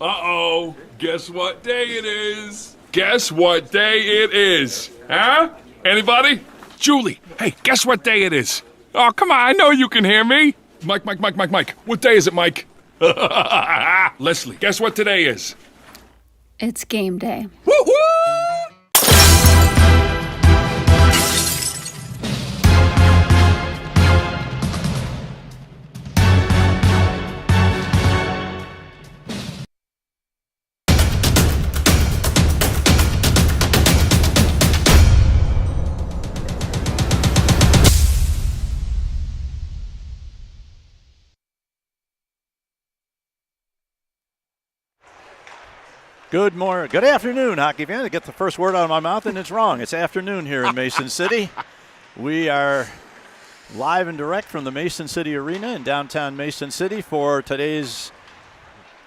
Uh-oh. Guess what day it is? Guess what day it is? Huh? Anybody? Julie, hey, guess what day it is? Oh, come on, I know you can hear me. Mike. What day is it, Mike? Leslie, guess what today is? It's game day. Woo-hoo! Good afternoon, hockey fans. I get the first word out of my mouth and it's wrong. It's afternoon here in Mason City. We are live and direct from the Mason City Arena in downtown Mason City for today's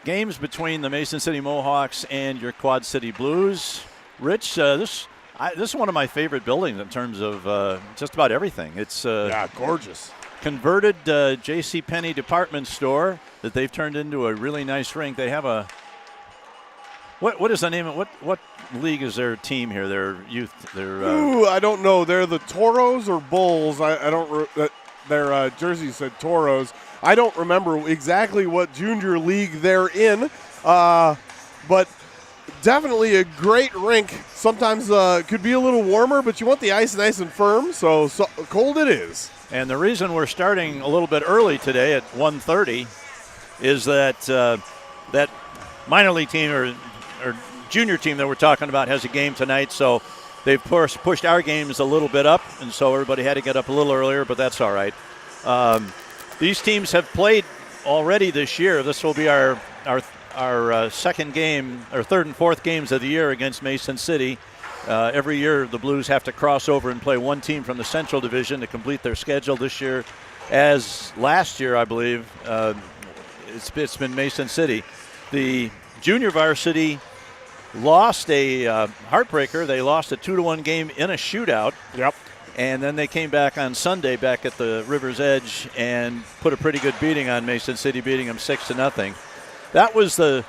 games between the Mason City Mohawks and your Quad City Blues. Rich, this is one of my favorite buildings in terms of just about everything. It's gorgeous. Converted JCPenney department store that they've turned into a really nice rink. They have a What is the name of what league is their team here? Their youth. I don't know. They're the Toros or Bulls. I don't. Their jersey said Toros. I don't remember exactly what junior league they're in, but definitely a great rink. Sometimes could be a little warmer, but you want the ice nice and firm. So cold it is. And the reason we're starting a little bit early today at 1:30 is that that minor league team or junior team that we're talking about has a game tonight, so they've pushed our games a little bit up, and so everybody had to get up a little earlier, but that's all right. These teams have played already this year. This will be our second game, or third and fourth games of the year against Mason City. Every year the Blues have to cross over and play one team from the Central Division to complete their schedule. This year, as last year, I believe, it's been Mason City. The junior varsity lost a heartbreaker. They lost a 2-1 game in a shootout. Yep. And then they came back on Sunday back at the River's Edge and put a pretty good beating on Mason City, beating them 6-0. That was the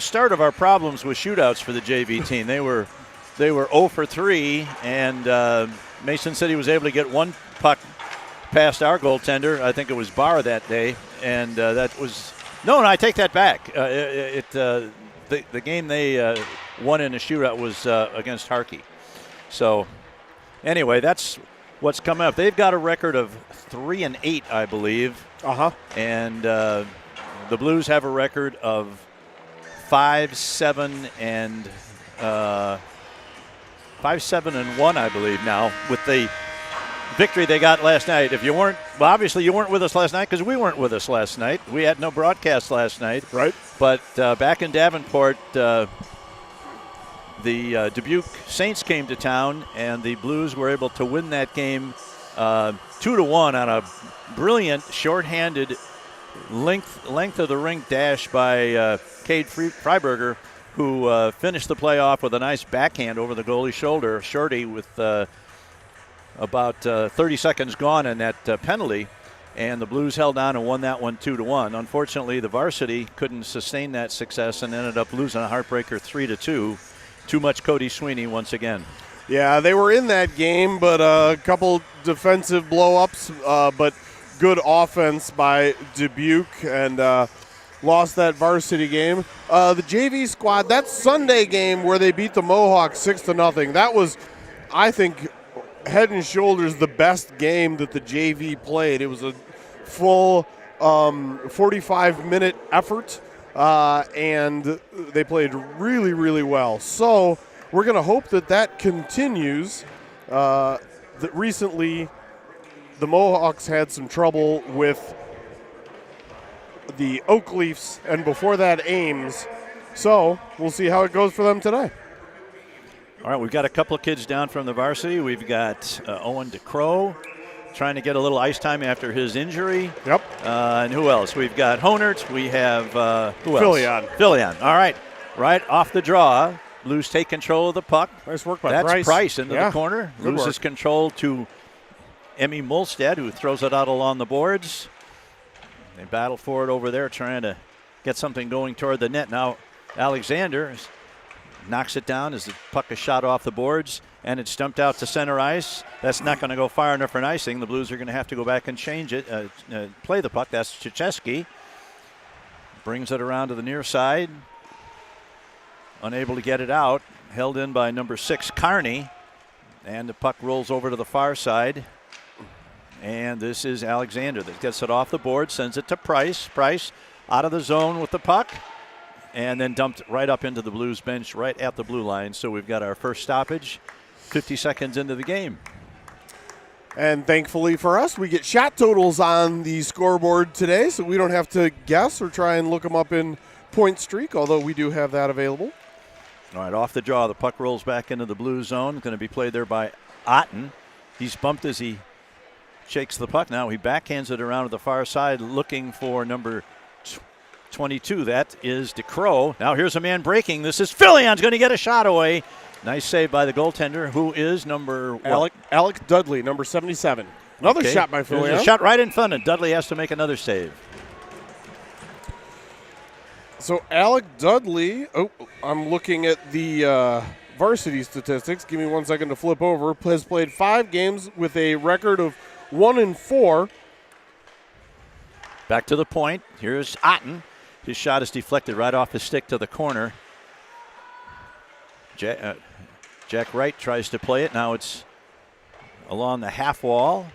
start of our problems with shootouts for the JV team. They were 0 for 3, and Mason City was able to get one puck past our goaltender. I think it was Barr that day, and that was no. I take that back. The game they won in a shootout was against Harkey. So anyway, that's what's coming up. They've got a record of 3-8, I believe. And the Blues have a record of 5-7 and 5-7-1, I believe now, with the victory they got last night. If you weren't, well, obviously you weren't with us last night because we weren't with us last night. We had no broadcast last night. Right. But back in Davenport, the Dubuque Saints came to town, and the Blues were able to win that game 2-1 on a brilliant shorthanded length of the rink dash by Cade Freiberger, who finished the play off with a nice backhand over the goalie's shoulder. Shorty with about 30 seconds gone in that penalty, and the Blues held on and won that one 2-1. Unfortunately, the varsity couldn't sustain that success and ended up losing a heartbreaker 3-2. Too much Cody Sweeney once again. Yeah, they were in that game, but a couple defensive blow-ups, but good offense by Dubuque, and lost that varsity game. The JV squad, that Sunday game where they beat the Mohawks 6-0, that was, I think, head and shoulders the best game that the JV played. It was a full 45-minute effort, and they played really, really well. So we're going to hope that continues. That recently the Mohawks had some trouble with the Oak Leafs, and before that Ames. So we'll see how it goes for them today. All right, we've got a couple of kids down from the varsity. We've got Owen DeCrow trying to get a little ice time after his injury. Yep. And who else? We've got Honert. We have who else? Fillion. All right. Right off the draw. Blues take control of the puck. Nice work by That's Price. Price into the corner. Good Loses work. control to Emmy Molstad, who throws it out along the boards. They battle for it over there, trying to get something going toward the net. Now Alexander knocks it down as the puck is shot off the boards, and it's dumped out to center ice. That's not going to go far enough for an icing. The Blues are going to have to go back and change it, play the puck. That's Krzyzewski. Brings it around to the near side. Unable to get it out. Held in by number 6, Carney. And the puck rolls over to the far side. And this is Alexander that gets it off the board, sends it to Price. Price out of the zone with the puck. And then dumped right up into the Blues bench right at the blue line. So we've got our first stoppage 50 seconds into the game. And thankfully for us, we get shot totals on the scoreboard today, so we don't have to guess or try and look them up in Point Streak, although we do have that available. All right, off the draw, the puck rolls back into the blue zone. Going to be played there by Otten. He's bumped as he shakes the puck. Now he backhands it around to the far side, looking for number 22. That is DeCrow. Now here's a man breaking. This is Fillion's going to get a shot away. Nice save by the goaltender, who is number Alec Dudley, number 77. Another shot by Fillion. A shot right in front, and Dudley has to make another save. So Alec Dudley, I'm looking at the varsity statistics. Give me 1 second to flip over. Has played 5 games with a record of 1-4. Back to the point. Here's Otten. His shot is deflected right off his stick to the corner. Jack Wright tries to play it. Now it's along the half wall.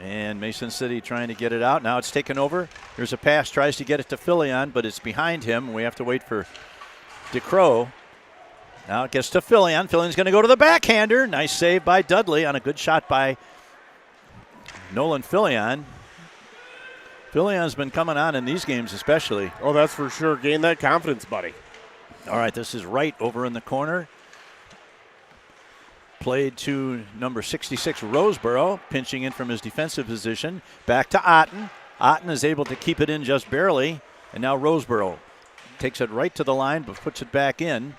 And Mason City trying to get it out. Now it's taken over. Here's a pass. Tries to get it to Fillion, but it's behind him. We have to wait for DeCrow. Now it gets to Fillion. Fillion's going to go to the backhander. Nice save by Dudley on a good shot by Nolan Fillion. Fillion's been coming on in these games especially. Oh, that's for sure. Gain that confidence, buddy. All right, this is Wright over in the corner. Played to number 66, Roseboro, pinching in from his defensive position. Back to Otten. Otten is able to keep it in just barely. And now Roseboro takes it right to the line, but puts it back in.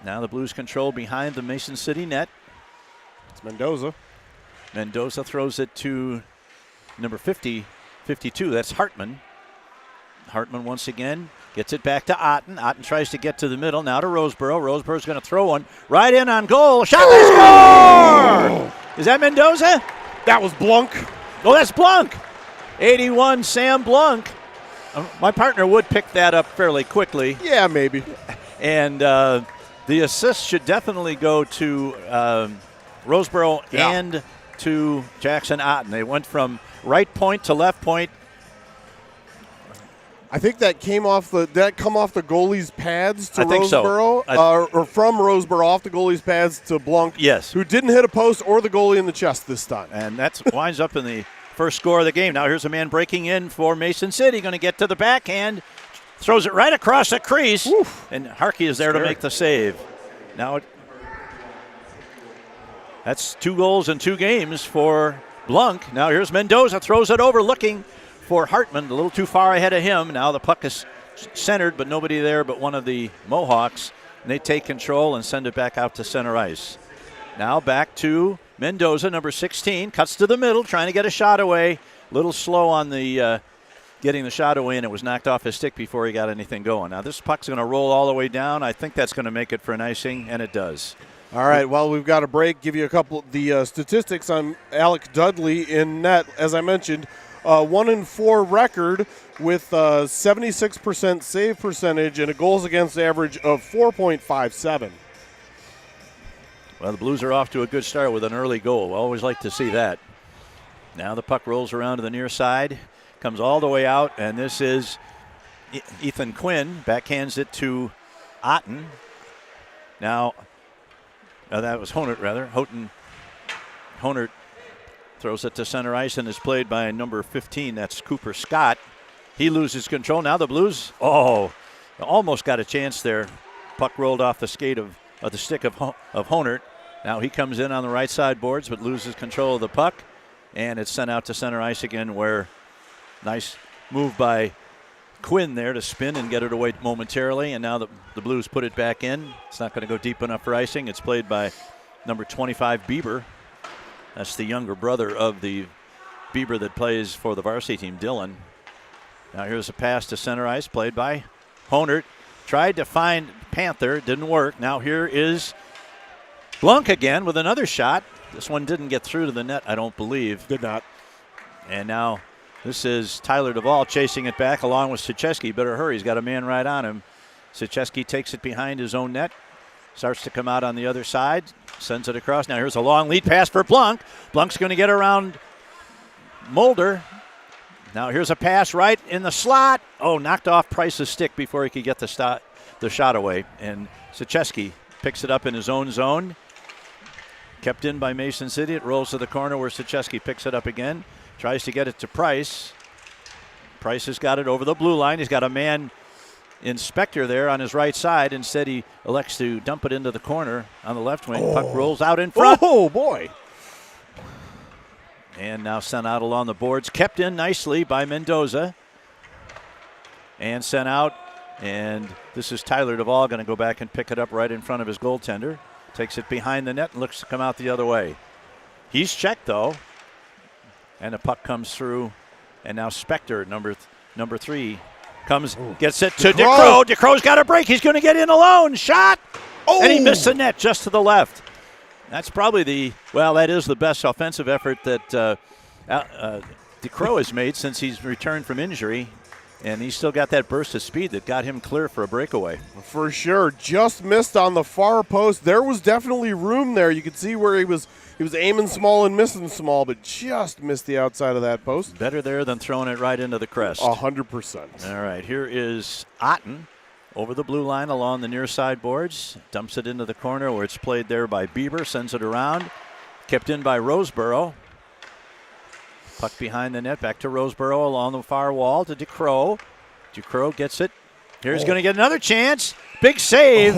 Now the Blues control behind the Mason City net. It's Mendoza. Mendoza throws it to number 52. That's Hartman. Hartman once again gets it back to Otten. Otten tries to get to the middle. Now to Roseboro. Roseboro's going to throw one right in on goal. Shot, they score! Is that Mendoza? That was Blunk. Oh, that's Blunk. 81, Sam Blunk. My partner would pick that up fairly quickly. Yeah, maybe. And the assist should definitely go to Roseboro and to Jackson Otten. They went from right point to left point. I think that come off the goalie's pads to I think Roseboro, so. or from Roseboro off the goalie's pads to Blunk. Yes. Who didn't hit a post or the goalie in the chest this time. And that winds up in the first score of the game. Now here's a man breaking in for Mason City, going to get to the backhand, throws it right across the crease, and Harkey is there to make the save. Now that's 2 goals in 2 games for Blunk. Now here's Mendoza, throws it over, looking for Hartman, a little too far ahead of him. Now the puck is centered, but nobody there but one of the Mohawks. And they take control and send it back out to center ice. Now back to Mendoza, number 16, cuts to the middle, trying to get a shot away. A little slow on the getting the shot away, and it was knocked off his stick before he got anything going. Now this puck's going to roll all the way down. I think that's going to make it for an icing, and it does. All right, well, we've got a break. Give you a couple of the statistics on Alec Dudley in net. As I mentioned, 1-4 record with 76% save percentage and a goals against average of 4.57. Well, the Blues are off to a good start with an early goal. We always like to see that. Now the puck rolls around to the near side, comes all the way out, and this is Ethan Quinn. Backhands it to Otten. Now, that was Honert, rather. Honert throws it to center ice and is played by number 15. That's Cooper Scott. He loses control. Now the Blues, almost got a chance there. Puck rolled off the skate of the stick of Honert. Now he comes in on the right side boards but loses control of the puck. And it's sent out to center ice again, where nice move by Quinn there to spin and get it away momentarily. And now the Blues put it back in. It's not going to go deep enough for icing. It's played by number 25, Bieber. That's the younger brother of the Bieber that plays for the varsity team, Dylan. Now here's a pass to center ice played by Honert. Tried to find Panther, didn't work. Now here is Blunk again with another shot. This one didn't get through to the net, I don't believe. Did not. And now this is Tyler Duvall chasing it back along with Sicheski. Better hurry, he's got a man right on him. Sicheski takes it behind his own net. Starts to come out on the other side. Sends it across. Now here's a long lead pass for Blunk. Blunk's going to get around Mulder. Now here's a pass right in the slot. Oh, knocked off Price's stick before he could get the shot away. And Sicheski picks it up in his own zone. Kept in by Mason City. It rolls to the corner where Sicheski picks it up again. Tries to get it to Price. Price has got it over the blue line. He's got a man Inspector there on his right side. Instead, he elects to dump it into the corner on the left wing. Puck rolls out in front. Oh, boy. And now sent out along the boards. Kept in nicely by Mendoza. And sent out. And this is Tyler Duvall going to go back and pick it up right in front of his goaltender. Takes it behind the net and looks to come out the other way. He's checked, though. And the puck comes through. And now Spector, number 3, comes, gets it to DeCrow. DeCrow's got a break. He's going to get in alone. Shot. Oh. And he missed the net just to the left. That's probably that is the best offensive effort that DeCrow has made since he's returned from injury. And he's still got that burst of speed that got him clear for a breakaway. For sure. Just missed on the far post. There was definitely room there. You could see where he was aiming small and missing small, but just missed the outside of that post. Better there than throwing it right into the crest. 100%. All right, here is Otten over the blue line along the near side boards. Dumps it into the corner where it's played there by Bieber. Sends it around. Kept in by Roseboro. Puck behind the net, back to Roseboro along the far wall to DeCrow. DeCrow gets it. Here's going to get another chance. Big save.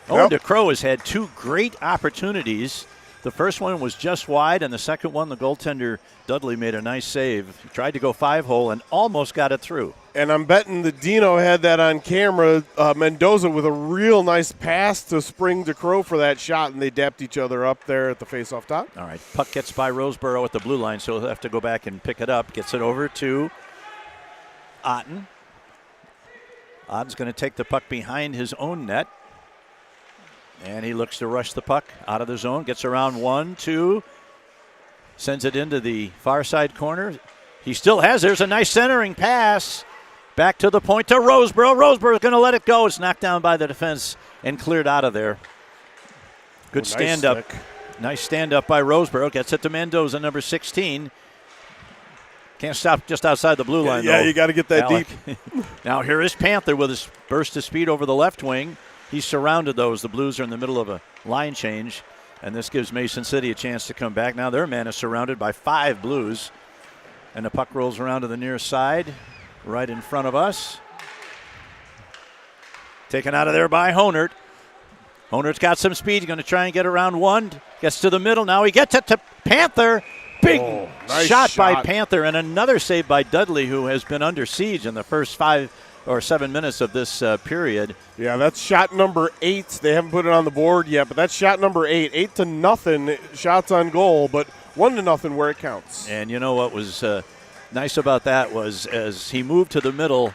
DeCrow has had 2 great opportunities. The first one was just wide, and the second one, the goaltender Dudley made a nice save. He tried to go 5-hole and almost got it through. And I'm betting the Dino had that on camera. Mendoza with a real nice pass to spring DeCrow for that shot, and they dapped each other up there at the face-off top. All right, puck gets by Roseboro at the blue line, so he'll have to go back and pick it up. Gets it over to Otten. Otten's going to take the puck behind his own net. And he looks to rush the puck out of the zone. Gets around 1, 2. Sends it into the far side corner. He still has. There's a nice centering pass. Back to the point to Roseboro. Roseboro's going to let it go. It's knocked down by the defense and cleared out of there. Good stand-up. Nice stand-up by Roseboro. Gets it to Mendoza, number 16. Can't stop just outside the blue line, though. Yeah, you got to get that Alec. deep. Now here is Panther with his burst of speed over the left wing. He's surrounded those. The Blues are in the middle of a line change, and this gives Mason City a chance to come back. Now their man is surrounded by 5 Blues, and the puck rolls around to the near side, right in front of us. Taken out of there by Honert. Honert's got some speed. He's going to try and get around 1. Gets to the middle. Now he gets it to Panther. Big nice shot by Panther, and another save by Dudley, who has been under siege in the first 5 or 7 minutes of this period. Yeah, that's shot number 8. They haven't put it on the board yet, but that's shot number 8. 8-0 shots on goal, but 1-0 where it counts. And you know what was nice about that was as he moved to the middle,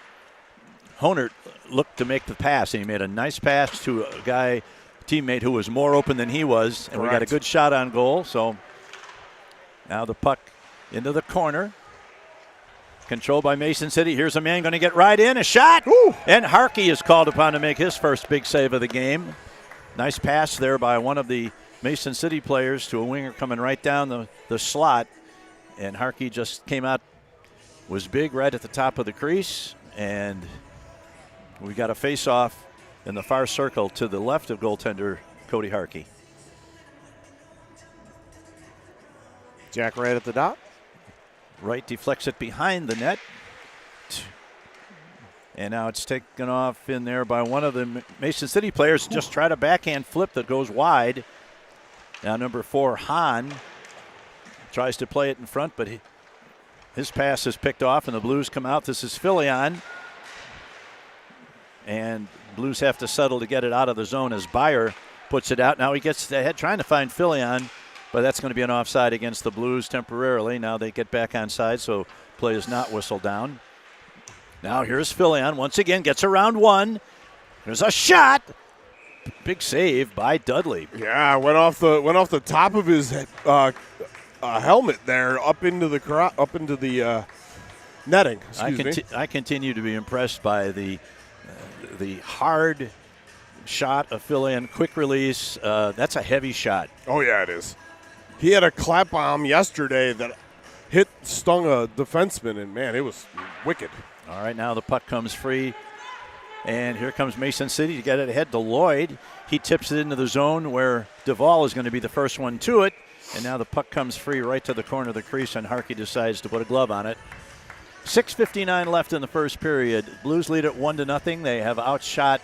Honert looked to make the pass, and he made a nice pass to a teammate who was more open than he was, and we got a good shot on goal. So now the puck into the corner. Controlled by Mason City. Here's a man going to get right in. A shot. Woo. And Harkey is called upon to make his first big save of the game. Nice pass there by one of the Mason City players to a winger coming right down the slot. And Harkey just came out, was big right at the top of the crease. And we got a face-off in the far circle to the left of goaltender Cody Harkey. Jack right at the dot. Right deflects it behind the net. And now it's taken off in there by one of the Mason City players. Just tried a backhand flip that goes wide. Now number 4, Hahn, tries to play it in front, but his pass is picked off and the Blues come out. This is Filion. And Blues have to settle to get it out of the zone as Byer puts it out. Now he gets ahead trying to find Filion. But that's going to be an offside against the Blues temporarily. Now they get back on side, so Play is not whistled down. Now here's Filion once again, gets around one. There's a shot. Big save by Dudley. Yeah, went off the top of his helmet there, up into the netting. I continue to be impressed by the hard shot of Filion, quick release. That's a heavy shot. Oh yeah, it is. He had a clap bomb yesterday that stung a defenseman, and man, it was wicked. All right, now the puck comes free. And here comes Mason City to get it ahead to Lloyd. He tips it into the zone where Duvall is going to be the first one to it. And now the puck comes free right to the corner of the crease, and Harkey decides to put a glove on it. 6:59 left in the first period. Blues lead it 1-0. They have outshot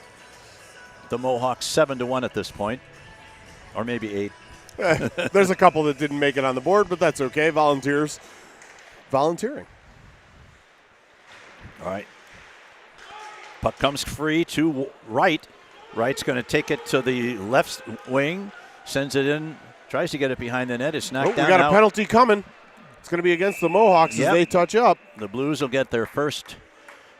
the Mohawks 7-1 at this point, or maybe 8. There's a couple that didn't make it on the board, but that's okay. Volunteering. All right. Puck comes free to Wright. Wright's going to take it to the left wing, sends it in, tries to get it behind the net. It's knocked down. We got a penalty coming. It's going to be against the Mohawks as they touch up. The Blues will get their first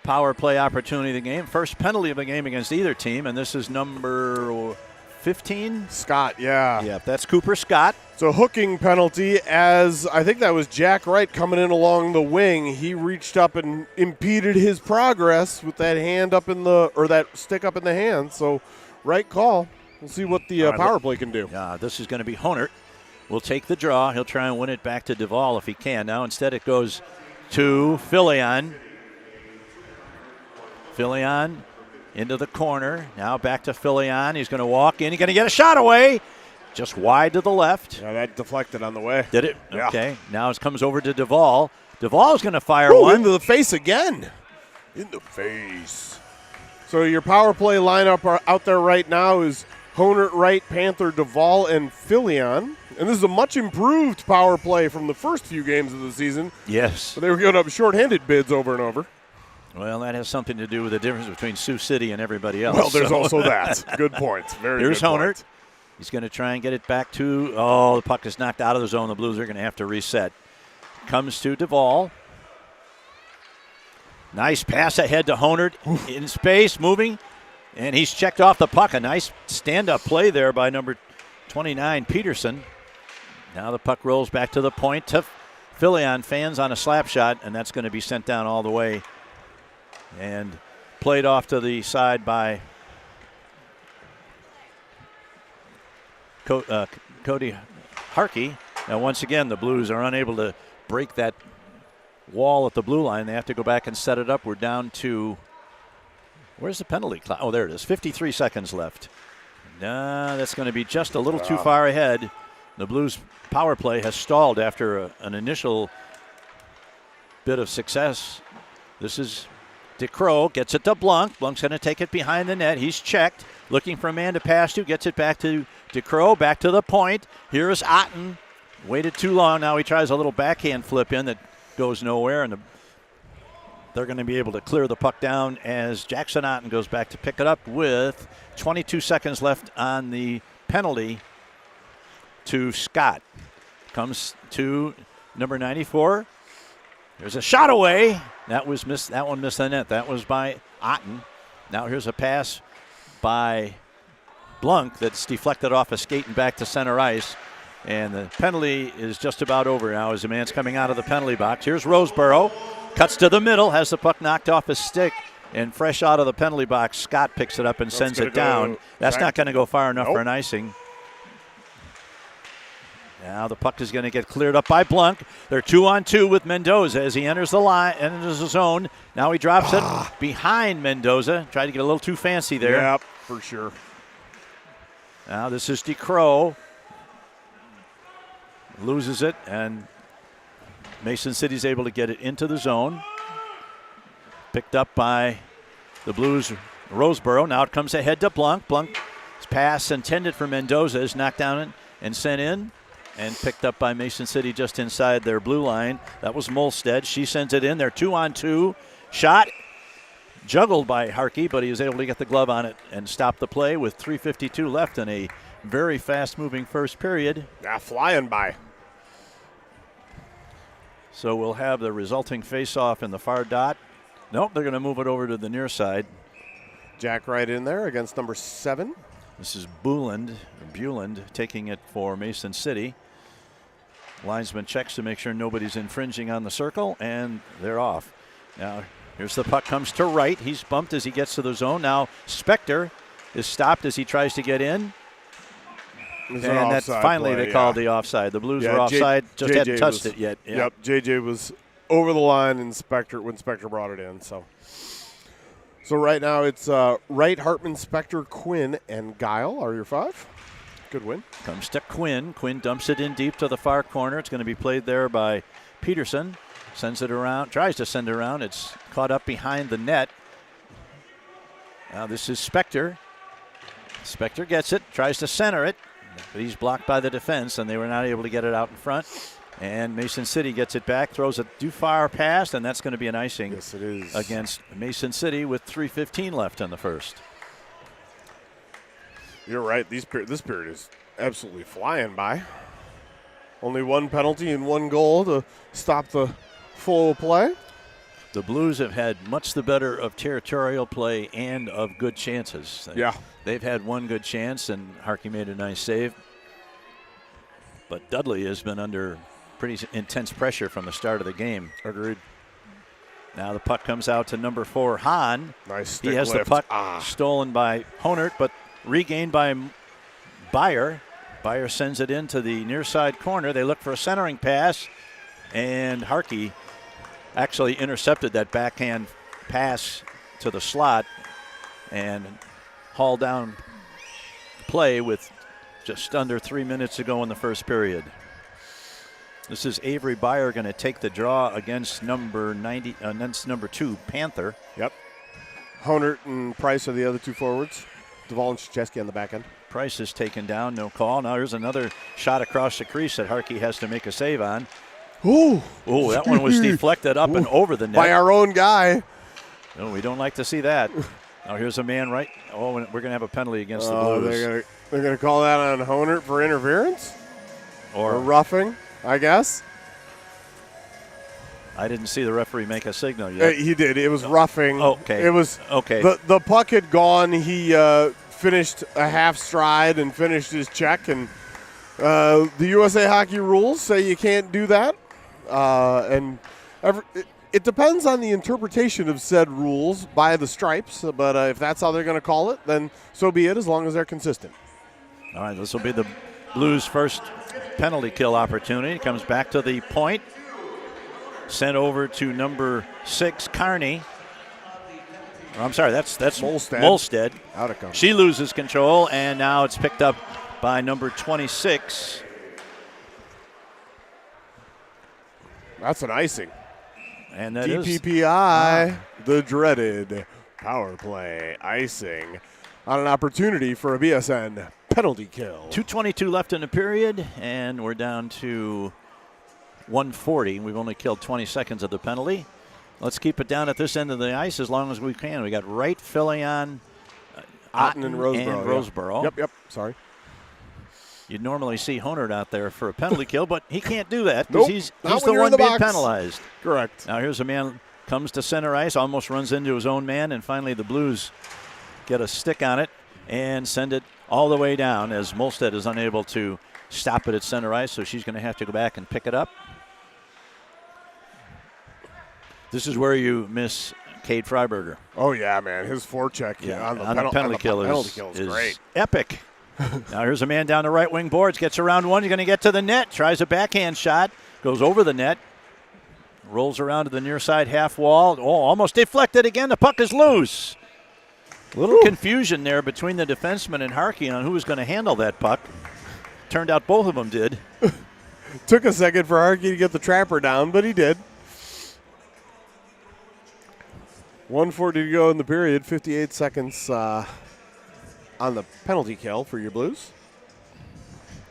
power play opportunity of the game, first penalty of the game against either team, and this is number 15? Scott, yeah. Yeah, that's Cooper Scott. So hooking penalty, as I think that was Jack Wright coming in along the wing. He reached up and impeded his progress with that hand up in that stick up in the hand. So right call. We'll see what the power play can do. Yeah, this is going to be Honert. Will take the draw. He'll try and win it back to Duvall if he can. Now instead it goes to Filion. Filion into the corner. Now back to Filion. He's going to walk in. He's going to get a shot away. Just wide to the left. Yeah, that deflected on the way. Did it? Yeah. Okay. Now it comes over to Duvall. Duvall's going to fire one. Into the face again. In the face. So your power play lineup out there right now is Honert, Wright, Panther, Duvall, and Filion. And this is a much improved power play from the first few games of the season. Yes. But they were giving up shorthanded bids over and over. Well, that has something to do with the difference between Sioux City and everybody else. Well, there's also that. Good point. Very Here's good Honert. point. He's going to try and get it back to, the puck is knocked out of the zone. The Blues are going to have to reset. Comes to Duvall. Nice pass ahead to Honert in space, moving, and he's checked off the puck. A nice stand-up play there by number 29, Peterson. Now the puck rolls back to the point to Filion, fans on a slap shot, and that's going to be sent down all the way and played off to the side by Cody Harkey. Now, once again, the Blues are unable to break that wall at the blue line. They have to go back and set it up. We're down to, where's the penalty clock? Oh, there it is. 53 seconds left. That's going to be just a little too far ahead. The Blues power play has stalled after an initial bit of success. This is DeCrow, gets it to Blunk. Blunk's going to take it behind the net. He's checked, looking for a man to pass to, gets it back to DeCrow, back to the point. Here's Otten. Waited too long. Now he tries a little backhand flip in that goes nowhere, and they're going to be able to clear the puck down as Jackson Otten goes back to pick it up with 22 seconds left on the penalty to Scott. Comes to number 94. There's a shot away. That was missed. That one missed the net. That was by Otten. Now here's a pass by Blunk that's deflected off a skate and back to center ice. And the penalty is just about over now as the man's coming out of the penalty box. Here's Roseboro. Cuts to the middle, has the puck knocked off his stick, and fresh out of the penalty box, Scott picks it up and sends it down. That's not going to go far enough for an icing. Now the puck is going to get cleared up by Blunk. They're 2-on-2 with Mendoza as he enters the line, enters the zone. Now he drops it behind Mendoza. Tried to get a little too fancy there. Yep, for sure. Now this is DeCrow. Loses it, and Mason City's able to get it into the zone. Picked up by the Blues, Roseboro. Now it comes ahead to Blunk. Blunk's pass intended for Mendoza is knocked down and sent in, and picked up by Mason City just inside their blue line. That was Molstead. She sends it in. They're 2-on-2. Shot juggled by Harkey, but he was able to get the glove on it and stop the play with 3:52 left in a very fast-moving first period. Yeah, flying by. So we'll have the resulting face-off in the far dot. Nope, they're going to move it over to the near side. Jack right in there against number 7. This is Buland taking it for Mason City. Linesman checks to make sure nobody's infringing on the circle, and they're off. Now, here's the puck, comes to right. He's bumped as he gets to the zone. Now, Spector is stopped as he tries to get in. And that's finally they called the offside. The Blues were offside, just hadn't touched it yet. Yeah. Yep, JJ was over the line and when Spector brought it in. So right now it's Wright, Hartman, Spector, Quinn, and Guile are your 5. Good win. Comes to Quinn. Quinn dumps it in deep to the far corner. It's going to be played there by Peterson. Sends it around, tries to send it around. It's caught up behind the net. Now this is Spector. Spector gets it, tries to center it, but he's blocked by the defense, and they were not able to get it out in front. And Mason City gets it back, throws it too far past, and that's going to be an icing. Yes, it is. Against Mason City with 3:15 left in the first. You're right. This period is absolutely flying by. Only 1 penalty and 1 goal to stop the flow of play. The Blues have had much the better of territorial play and of good chances. They've had 1 good chance, and Harkey made a nice save. But Dudley has been under pretty intense pressure from the start of the game. Agreed. Now the puck comes out to number 4, Hahn. Nice stick He has lift. the puck stolen by Honert, but regained by Byer. Byer sends it into the near side corner. They look for a centering pass, and Harkey actually intercepted that backhand pass to the slot and hauled down play with just under 3 minutes to go in the first period. This is Avery Byer going to take the draw against number 2, Panther. Yep. Honert and Price are the other 2 forwards. Duvall and Krzyzewski on the back end. Price is taken down, no call. Now here's another shot across the crease that Harkey has to make a save on. Ooh, that one was deflected up and over the net. By our own guy. No, we don't like to see that. Now here's a man right. Oh, we're going to have a penalty against the Blues. They're going to call that on Honert for interference? Or roughing, I guess. I didn't see the referee make a signal yet. He did. It was roughing. Okay. It was okay. The puck had gone. He finished a half stride and finished his check. And the USA Hockey rules say you can't do that. It depends on the interpretation of said rules by the Stripes. But if that's how they're going to call it, then so be it, as long as they're consistent. All right, this will be the Blues' first penalty kill opportunity. Comes back to the point. Sent over to number 6, Carney. I'm sorry, that's Molstead. Out it comes. She loses control, and now it's picked up by number 26. That's an icing. And that is DPPI, the dreaded power play icing on an opportunity for a BSN penalty kill. 2:22 left in the period, and we're down to 140. We've only killed 20 seconds of the penalty. Let's keep it down at this end of the ice as long as we can. We got Wright, Fillion, Otten, and Roseboro. Yep. Sorry. You'd normally see Honert out there for a penalty kill, but he can't do that because he's the one being penalized. Correct. Now here's a man comes to center ice, almost runs into his own man, and finally the Blues get a stick on it and send it all the way down as Molstead is unable to stop it at center ice, so she's going to have to go back and pick it up. This is where you miss Cade Freiberger. Oh, yeah, man. His forecheck on the penalty kill is great. Epic. Now here's a man down the right wing boards, gets around one, he's going to get to the net, tries a backhand shot, goes over the net, rolls around to the near side half wall. Oh, almost deflected again. The puck is loose. A little confusion there between the defenseman and Harkey on who was going to handle that puck. Turned out both of them did. Took a second for Harkey to get the trapper down, but he did. 1:40 to go in the period. 58 seconds on the penalty kill for your Blues.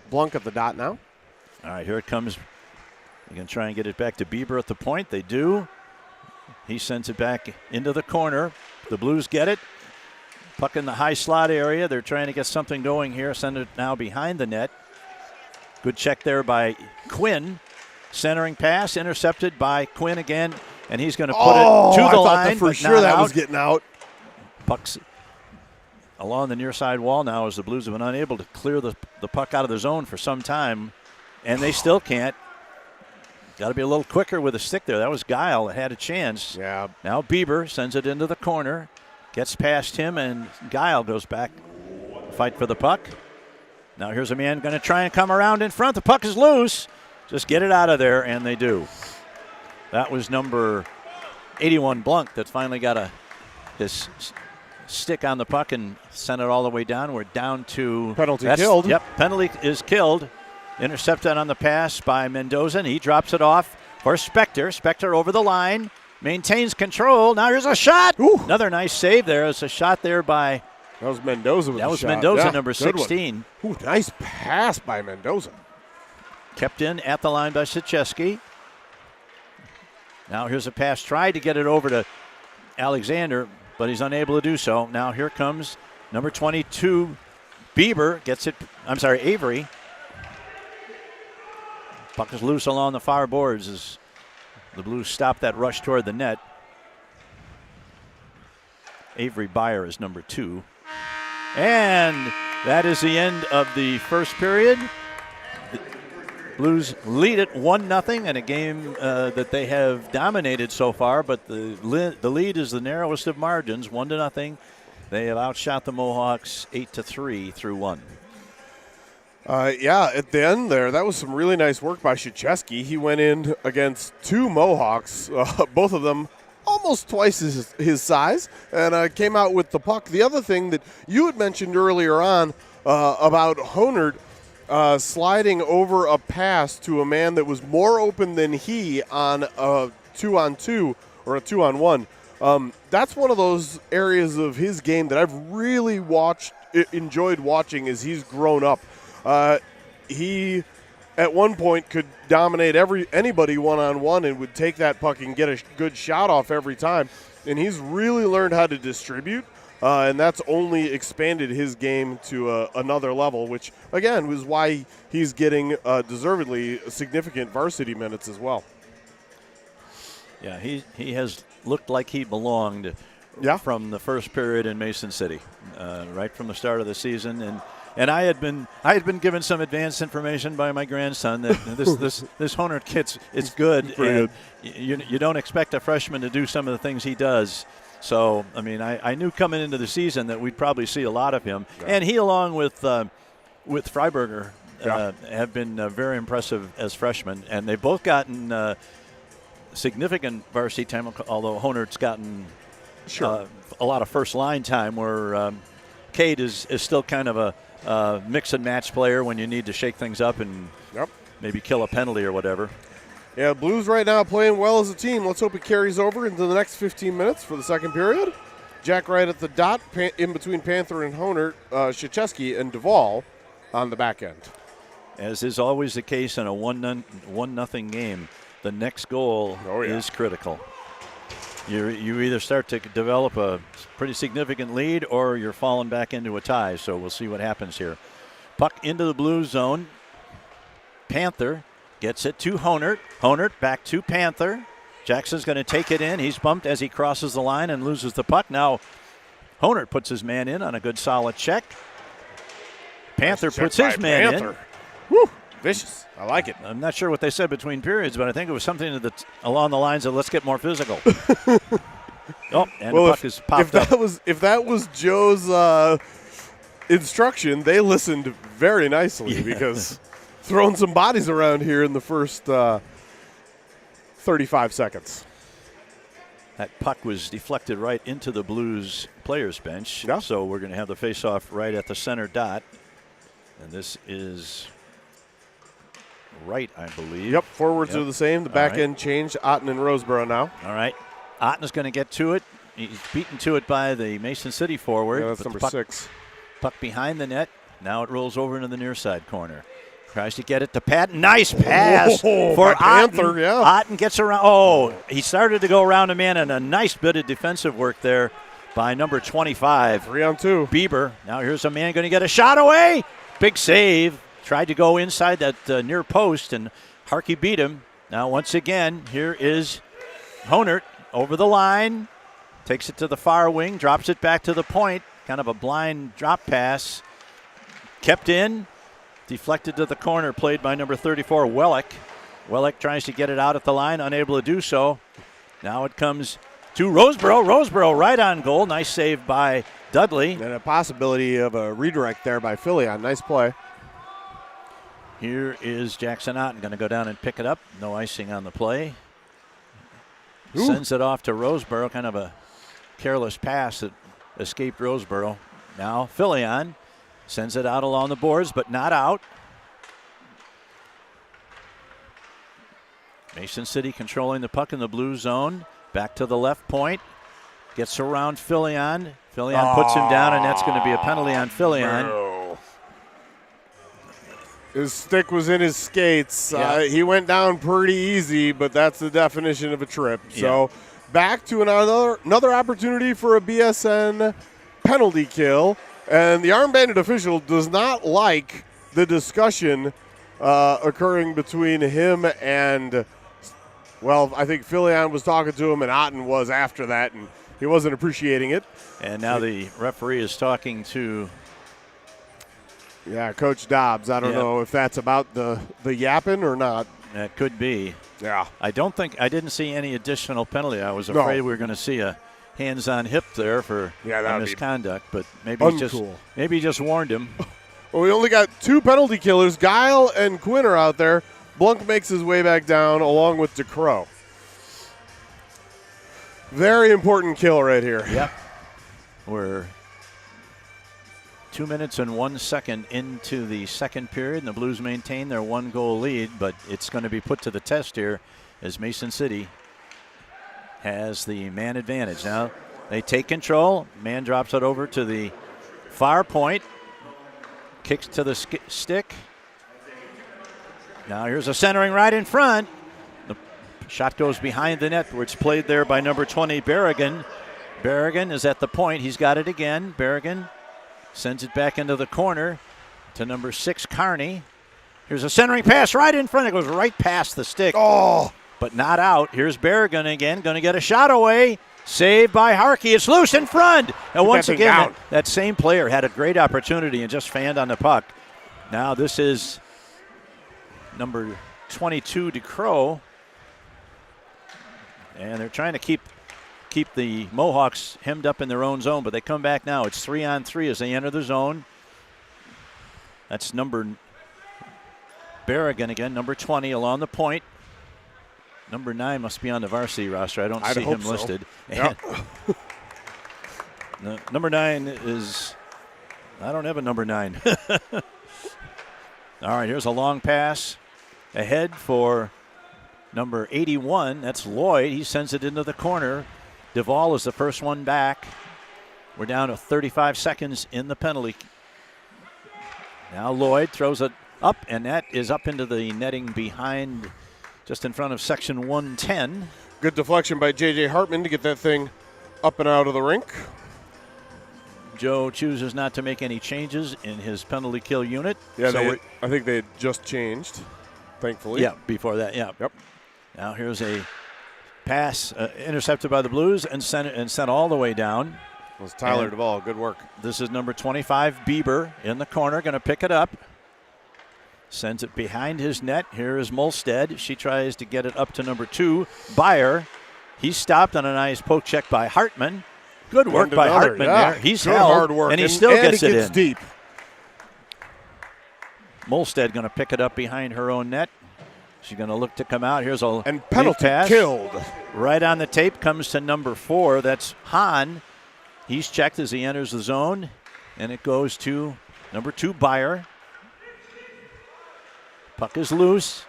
Blunk at the dot now. All right, here it comes. They're going to try and get it back to Bieber at the point. They do. He sends it back into the corner. The Blues get it. Puck in the high slot area. They're trying to get something going here. Send it now behind the net. Good check there by Quinn. Centering pass intercepted by Quinn again, and he's going to put Oh, it to the I thought line. that for but sure not that out. was getting out. Puck's along the near side wall now as the Blues have been unable to clear the puck out of the zone for some time, and they still can't. Got to be a little quicker with a stick there. That was Guile that had a chance. Yeah. Now Bieber sends it into the corner, gets past him, and Guile goes back to fight for the puck. Now here's a man going to try and come around in front. The puck is loose. Just get it out of there, and they do. That was number 81 Blunk that finally got his stick on the puck and sent it all the way down. We're down to Penalty killed. Yep, penalty is killed. Intercepted on the pass by Mendoza, and he drops it off for Spector. Spector over the line, maintains control. Now here's a shot. Ooh. Another nice save there. It's a shot there by That was Mendoza with that the was shot. Mendoza, Yeah, number good one. 16. Ooh, nice pass by Mendoza. Kept in at the line by Sicheski. Now here's a pass. Tried to get it over to Alexander, but he's unable to do so. Now here comes number 22, Bieber. Gets it. I'm sorry, Avery. Puck is loose along the far boards as the Blues stop that rush toward the net. Avery Byer is number 2. And that is the end of the first period. The Blues lead it 1-0 in a game that they have dominated so far, but the lead is the narrowest of margins, 1-0. They have outshot the Mohawks 8-3 through 1. Yeah, at the end there, that was some really nice work by Sicheski. He went in against 2 Mohawks, both of them almost twice his size, and came out with the puck. The other thing that you had mentioned earlier on about Honert sliding over a pass to a man that was more open than he on a 2-on-2 or a 2-on-1. That's one of those areas of his game that I've really enjoyed watching as he's grown up. He, at one point, could dominate anybody one-on-one and would take that puck and get a good shot off every time. And he's really learned how to distribute, and that's only expanded his game to another level, which, again, was why he's getting deservedly significant varsity minutes as well. Yeah, he has looked like he belonged from the first period in Mason City, right from the start of the season. And I had been given some advanced information by my grandson that this Honert kid's it's good. And you don't expect a freshman to do some of the things he does. So I mean, I knew coming into the season that we'd probably see a lot of him. Yeah. And he, along with Freiberger, have been very impressive as freshmen. And they've both gotten significant varsity time, although Honert's gotten a lot of first line time, where Cade is still kind of a mix and match player when you need to shake things up and maybe kill a penalty or whatever. Yeah, Blues right now playing well as a team. Let's hope it carries over into the next 15 minutes for the second period. Jack right at the dot, in between Panther and Honert, Sicheski and Duvall on the back end. As is always the case in a 1-0 game, the next goal is critical. You either start to develop a pretty significant lead or you're falling back into a tie, so we'll see what happens here. Puck into the Blues zone. Panther gets it to Honert. Honert back to Panther. Jackson's going to take it in. He's bumped as he crosses the line and loses the puck. Now Honert puts his man in on a good solid check. Panther puts his man in. Woo, vicious. I like it. I'm not sure what they said between periods, but I think it was something along the lines of let's get more physical. The puck is popped up. If that was Joe's instruction, they listened very nicely because throwing some bodies around here in the first 35 seconds. That puck was deflected right into the Blues players' bench, so we're going to have the face-off right at the center dot. And this is right, I believe. Yep, forwards are the same. The back end changed. Otten and Roseboro now. All right. Otten's going to get to it. He's beaten to it by the Mason City forward. Yeah, that's number 6. Puck behind the net. Now it rolls over into the near side corner. Tries to get it to Patton. Nice pass for Otten. Panther, Otten gets around. He started to go around a man, and a nice bit of defensive work there by number 25. 3-on-2. Bieber. Now here's a man going to get a shot away. Big save. Tried to go inside that near post, and Harkey beat him. Now, once again, here is Honert over the line. Takes it to the far wing, drops it back to the point. Kind of a blind drop pass. Kept in, deflected to the corner, played by number 34, Wellick. Wellick tries to get it out at the line, unable to do so. Now it comes to Roseboro. Roseboro right on goal. Nice save by Dudley. And a possibility of a redirect there by Philly on nice play. Here is Jackson Otten going to go down and pick it up. No icing on the play. Ooh. Sends it off to Roseboro. Kind of a careless pass that escaped Roseboro. Now Phillion sends it out along the boards, but not out. Mason City controlling the puck in the blue zone. Back to the left point. Gets around Phillion. Phillion puts him down, and that's going to be a penalty on Phillion. His stick was in his skates. Yeah. He went down pretty easy, but that's the definition of a trip. So back to another opportunity for a BSN penalty kill. And the Arm Bandit official does not like the discussion occurring between him and, well, I think Phillion was talking to him and Otten was after that, and he wasn't appreciating it. And now the referee is talking to Coach Dobbs. I don't know if that's about the yapping or not. That could be. Yeah. I didn't see any additional penalty. I was afraid we were going to see a hands-on hip there for misconduct, but maybe he just warned him. Well, we only got 2 penalty killers. Guile and Quinn are out there. Blunk makes his way back down along with DeCrow. Very important kill right here. Yep. We're 2 minutes and 1 second into the second period, and the Blues maintain their 1-goal lead, but it's going to be put to the test here as Mason City has the man advantage. Now they take control. Man drops it over to the far point. Kicks to the stick. Now here's a centering right in front. The shot goes behind the net where it's played there by number 20, Berrigan. Berrigan is at the point. He's got it again. Berrigan sends it back into the corner to number 6, Carney. Here's a centering pass right in front. It goes right past the stick. Oh! But not out. Here's Berrigan again. Going to get a shot away. Saved by Harkey. It's loose in front. And once again, that same player had a great opportunity and just fanned on the puck. Now this is number 22, DeCrow. And they're trying to keep the Mohawks hemmed up in their own zone, but they come back now. It's 3-on-3 as they enter the zone. That's number Berrigan again, number 20 along the point. Number 9 must be on the varsity roster. I don't see him listed. Yep. Number 9 is, I don't have a number 9. All right, here's a long pass ahead for number 81. That's Lloyd. He sends it into the corner. Duvall is the first one back. We're down to 35 seconds in the penalty. Now Lloyd throws it up, and that is up into the netting behind, just in front of section 110. Good deflection by J.J. Hartman to get that thing up and out of the rink. Joe chooses not to make any changes in his penalty kill unit. Yeah, I think they had just changed, thankfully. Yeah, before that, yeah. Yep. Now here's a pass intercepted by the Blues and sent all the way down. It was Tyler Duvall. Good work. This is number 25, Bieber, in the corner, going to pick it up. Sends it behind his net. Here is Molstead. She tries to get it up to number 2, Byer. He's stopped on a nice poke check by Hartman. Good work by Hartman there. He's good held, hard work. and he still gets it in. Deep. Molstead going to pick it up behind her own net. She's going to look to come out. Here's a penalty pass. Killed. Right on the tape comes to number 4. That's Hahn. He's checked as he enters the zone, and it goes to number 2, Byer. Puck is loose.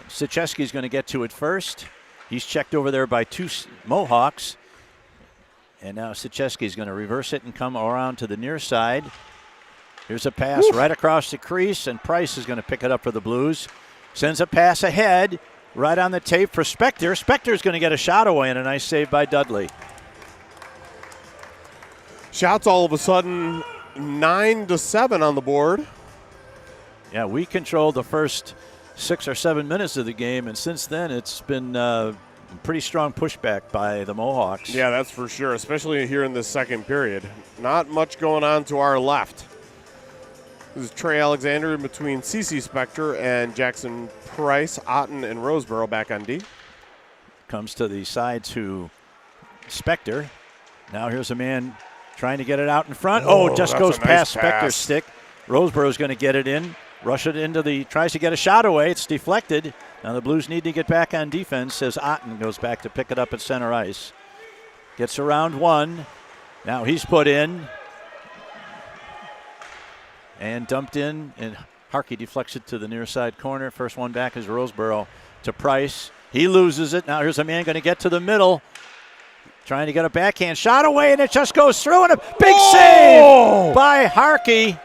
Sicheski's going to get to it first. He's checked over there by 2 Mohawks. And now Sicheski's going to reverse it and come around to the near side. Here's a pass right across the crease, and Price is going to pick it up for the Blues. Sends a pass ahead, right on the tape for Spector. Spector's going to get a shot away, and a nice save by Dudley. Shots all of a sudden 9-7 on the board. Yeah, we controlled the first 6 or 7 minutes of the game, and since then it's been pretty strong pushback by the Mohawks. Yeah, that's for sure, especially here in the second period. Not much going on to our left. This is Trey Alexander in between CC Spector and Jackson Price, Otten, and Roseboro back on D. Comes to the side to Spector. Now here's a man trying to get it out in front. Oh, just goes past Spector's stick. Roseboro's going to get it in. Rush it into tries to get a shot away. It's deflected. Now the Blues need to get back on defense as Otten goes back to pick it up at center ice. Gets around one. Now he's put in. And dumped in, and Harkey deflects it to the near side corner. First one back is Roseboro to Price. He loses it. Now here's a man going to get to the middle. Trying to get a backhand shot away, and it just goes through, and a big save by Harkey.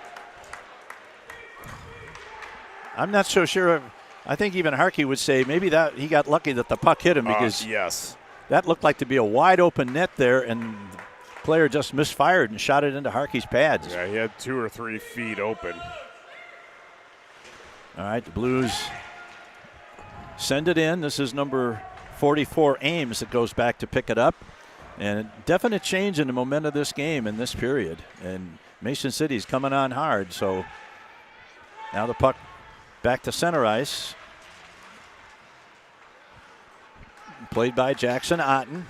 I'm not so sure. I think even Harkey would say maybe that he got lucky that the puck hit him, because that looked like to be a wide open net there, and player just misfired and shot it into Harkey's pads. Yeah, he had 2 or 3 feet open. All right, the Blues send it in. This is number 44, Ames, that goes back to pick it up. And a definite change in the momentum of this game in this period. And Mason City's coming on hard. So now the puck back to center ice. Played by Jackson Otten.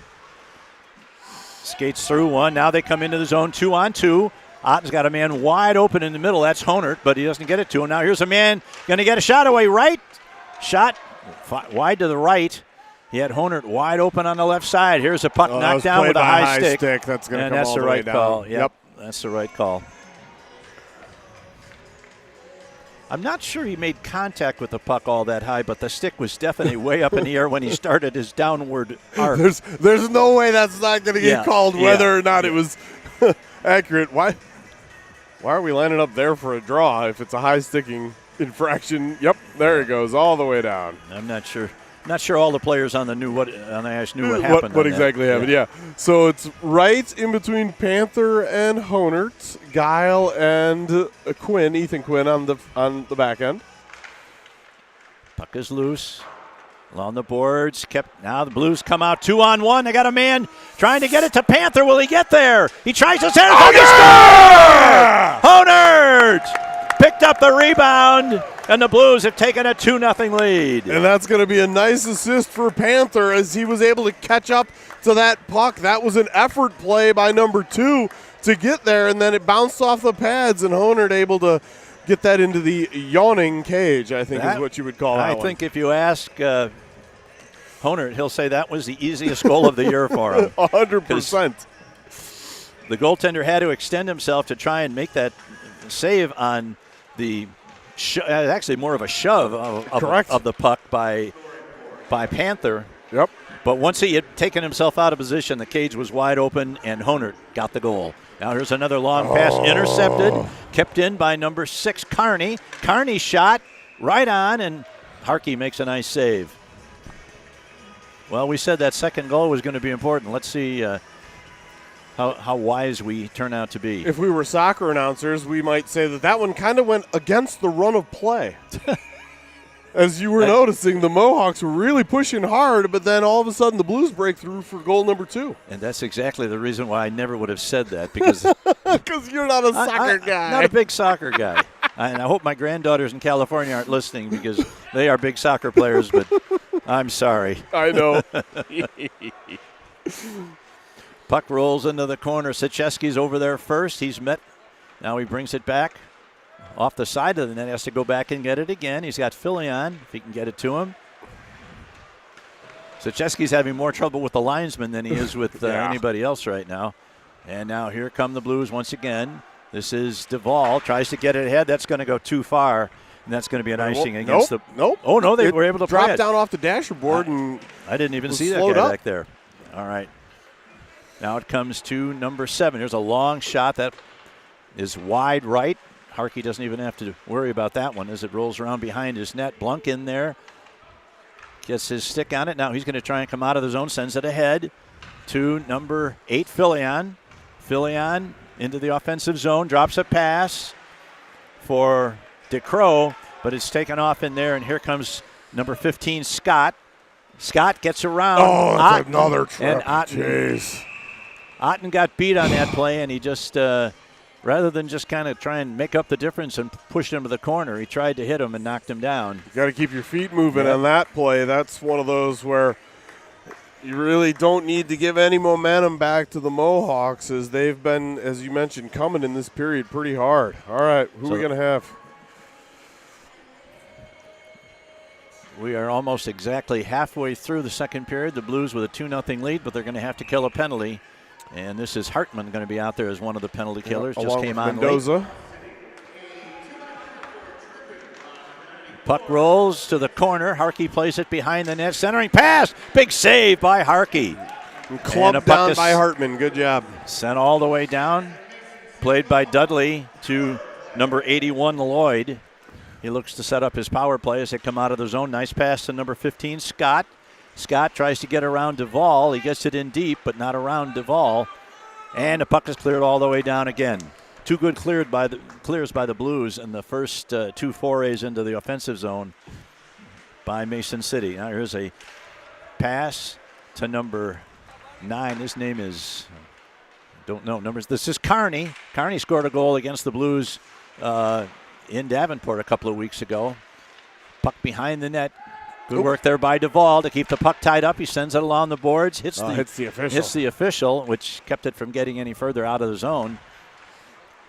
Skates through one. Now they come into the zone 2-on-2. Otten's got a man wide open in the middle. That's Honert, but he doesn't get it to him. Now here's a man going to get a shot away right. Shot wide to the right. He had Honert wide open on the left side. Here's a puck knocked down with a high stick. That's going to come that's all the the right way call. down. Yep, that's the right call. I'm not sure he made contact with the puck all that high, but the stick was definitely way up in the air when he started his downward arc. There's no way that's not going to get called, whether or not it was accurate. Why are we lining up there for a draw if it's a high sticking infraction? Yep, there it goes all the way down. I'm not sure. Not sure all the players on the ice knew what happened. What exactly happened? Yeah. So it's right in between Panther and Honert, Guile and Quinn, Ethan Quinn on the back end. Puck is loose. Along the boards, now the Blues come out 2-on-1. They got a man trying to get it to Panther. Will he get there? He tries to center. Honert picked up the rebound, and the Blues have taken a 2-0 lead. And that's going to be a nice assist for Panther as he was able to catch up to that puck. That was an effort play by number 2 to get there, and then it bounced off the pads, and Honert able to get that into the yawning cage, I think is what you would call that. I think if you ask Honert, he'll say that was the easiest goal of the year for him. 100%. The goaltender had to extend himself to try and make that save on the actually more of a shove of the puck by Panther. Yep. But once he had taken himself out of position, the cage was wide open, and Honert got the goal. Now here's another long pass intercepted, kept in by number 6, Carney. Carney shot right on, and Harkey makes a nice save. Well, we said that second goal was going to be important. Let's see how wise we turn out to be. If we were soccer announcers, we might say that one kind of went against the run of play. As you were noticing, the Mohawks were really pushing hard, but then all of a sudden the Blues break through for goal number 2. And that's exactly the reason why I never would have said that, because you're not a soccer guy. Not a big soccer guy. And I hope my granddaughters in California aren't listening, because they are big soccer players, but I'm sorry. I know. Puck rolls into the corner. Sitcheski's over there first. He's met. Now he brings it back off the side of the net. Has to go back and get it again. He's got Philly on, if he can get it to him. Sitcheski's having more trouble with the linesman than he is with anybody else right now. And now here come the Blues once again. This is Duvall. Tries to get it ahead. That's going to go too far. And that's going to be an icing against the... Nope. Oh, no, they were able to drop play it. Down off the dashboard and... I didn't even see that guy back there. All right. Now it comes to number 7. Here's a long shot that is wide right. Harkey doesn't even have to worry about that one as it rolls around behind his net. Blunk in there. Gets his stick on it. Now he's going to try and come out of the zone. Sends it ahead to number 8, Filion. Filion into the offensive zone. Drops a pass for DeCrow. but it's taken off in there, and here comes number 15, Scott. Scott gets around. Oh, that's Otten, another trip. and Otten, Jeez. Otten got beat on that play, and he just, rather than just kind of try and make up the difference and push him to the corner, he tried to hit him and knocked him down. You got to keep your feet moving on that play. That's one of those where you really don't need to give any momentum back to the Mohawks, as they've been, as you mentioned, coming in this period pretty hard. All right, who are we going to have? We are almost exactly halfway through the second period. The Blues with a 2-0 lead, but they're going to have to kill a penalty. And this is Hartman going to be out there as one of the penalty killers. Just came on Mendoza. late. Puck rolls to the corner. Harkey plays it behind the net. Centering pass. Big save by Harkey. Clubbed down by Hartman. Good job. Sent all the way down. Played by Dudley to number 81, Lloyd. He looks to set up his power play as they come out of the zone. Nice pass to number 15, Scott. Scott tries to get around Duvall. He gets it in deep, but not around Duvall. And the puck is cleared all the way down again. Two good clears by the Blues in the first two forays into the offensive zone by Mason City. Now here's a pass to number 9. His name is, don't know numbers. This is Carney. Carney scored a goal against the Blues in Davenport a couple of weeks ago. Puck behind the net. Good work there by Duvall to keep the puck tied up. He sends it along the boards, hits the official, which kept it from getting any further out of the zone.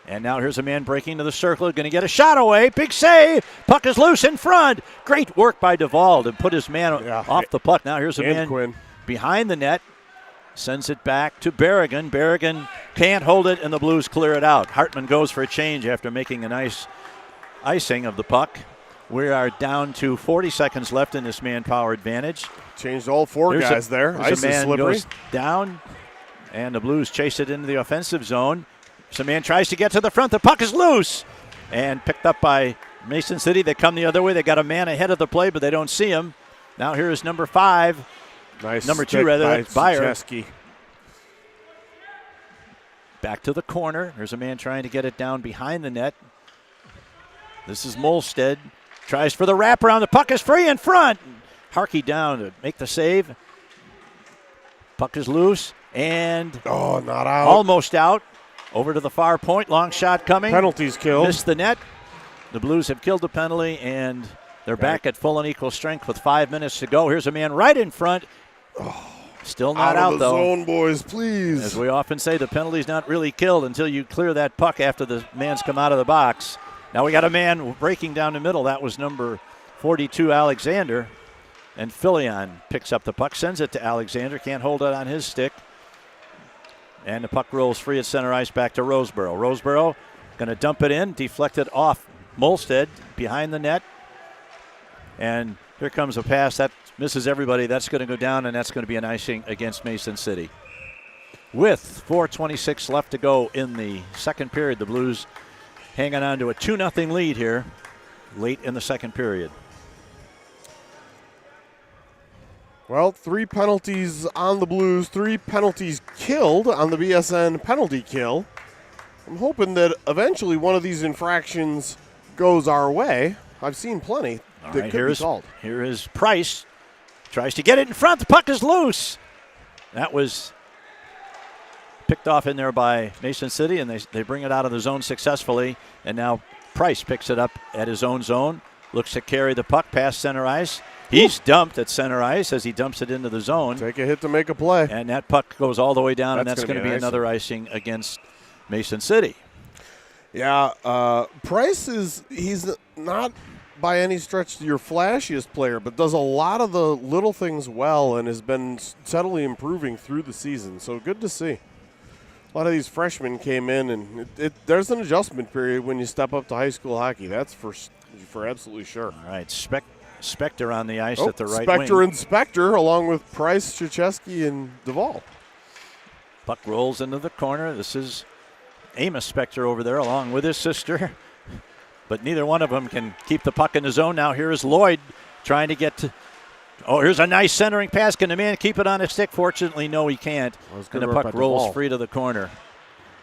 And now here's a man breaking to the circle, going to get a shot away. Big save. Puck is loose in front. Great work by Duvall to put his man off the puck. Now here's a man Quinn behind the net. Sends it back to Berrigan. Berrigan can't hold it, and the Blues clear it out. Hartman goes for a change after making a nice icing of the puck. We are down to 40 seconds left in this manpower advantage. Changed all four guys there. Ice is slippery. Goes down, and the Blues chase it into the offensive zone. So man tries to get to the front. The puck is loose and picked up by Mason City. They come the other way. They got a man ahead of the play, but they don't see him. Now here is number 5. Nice. Number 2, rather. That's Byer. Sucheski. Back to the corner. There's a man trying to get it down behind the net. This is Molstead. Tries for the wraparound. The puck is free in front. Harkey down to make the save. Puck is loose and not out. Almost out. Over to the far point. Long shot coming. Penalties killed. Missed the net. The Blues have killed the penalty, and they're back at full and equal strength with 5 minutes to go. Here's a man right in front. Still not out, of the though. zone, boys, please. As we often say, the penalty's not really killed until you clear that puck after the man's come out of the box. Now we got a man breaking down the middle. That was number 42, Alexander. And Filion picks up the puck, sends it to Alexander. Can't hold it on his stick. And the puck rolls free at center ice back to Roseboro. Roseboro going to dump it in, deflect it off Molstead behind the net. And here comes a pass that misses everybody. That's going to go down, and that's going to be an icing against Mason City. With 4:26 left to go in the second period, the Blues hanging on to a 2-0 lead here late in the second period. Well, 3 penalties on the Blues, 3 penalties killed on the BSN penalty kill. I'm hoping that eventually one of these infractions goes our way. I've seen plenty that could be called. Here is Price. Tries to get it in front. The puck is loose. That was picked off in there by Mason City, and they bring it out of the zone successfully. And now Price picks it up at his own zone. Looks to carry the puck past center ice. He's dumped at center ice as he dumps it into the zone. Take a hit to make a play. And that puck goes all the way down, and that's going to be another icing against Mason City. Yeah, Price he's not by any stretch your flashiest player, but does a lot of the little things well and has been steadily improving through the season. So good to see. A lot of these freshmen came in, and there's an adjustment period when you step up to high school hockey. That's for absolutely sure. All right, Spector on the ice at the right Spector wing. and Spector, along with Price, Krzyzewski, and Duvall. Puck rolls into the corner. This is Amos Spector over there along with his sister. But neither one of them can keep the puck in the zone. Now here is Lloyd trying to get to... Oh, here's a nice centering pass. Can the man keep it on his stick? Fortunately, no, he can't. And the puck rolls free to the corner.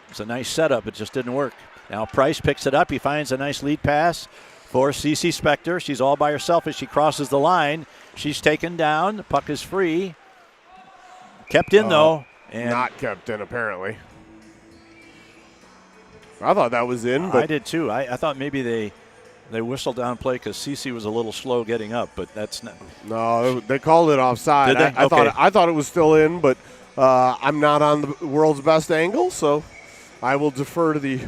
It's a nice setup. It just didn't work. Now Price picks it up. He finds a nice lead pass for Cece Spector. She's all by herself as she crosses the line. She's taken down. The puck is free. Kept in, though. And not kept in, apparently. I thought that was in. But I did, too. I thought maybe they whistled down play because Cece was a little slow getting up, but that's not. No, they called it offside. Did they? I thought it was still in, but I'm not on the world's best angle, so I will defer to the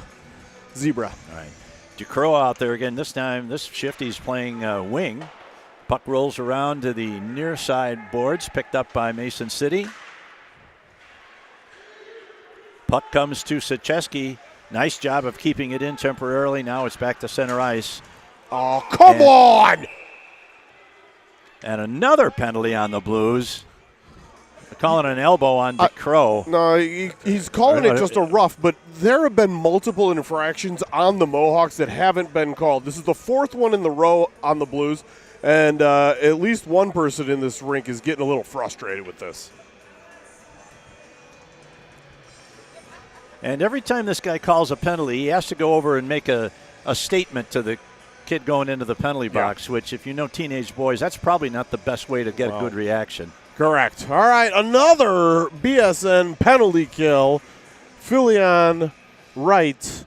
zebra. All right. DeCrow out there again. This time, this shift he's playing wing. Puck rolls around to the near side boards, picked up by Mason City. Puck comes to Sachesky. Nice job of keeping it in temporarily. Now it's back to center ice. Oh, come on! And another penalty on the Blues. They're calling an elbow on DeCrow. No, he's calling it just a rough, but there have been multiple infractions on the Mohawks that haven't been called. This is the fourth one in the row on the Blues, and at least one person in this rink is getting a little frustrated with this. And every time this guy calls a penalty, he has to go over and make a statement to the kid going into the penalty box, which if you know teenage boys, that's probably not the best way to get a good reaction. Correct. All right, another BSN penalty kill. Filion, Wright,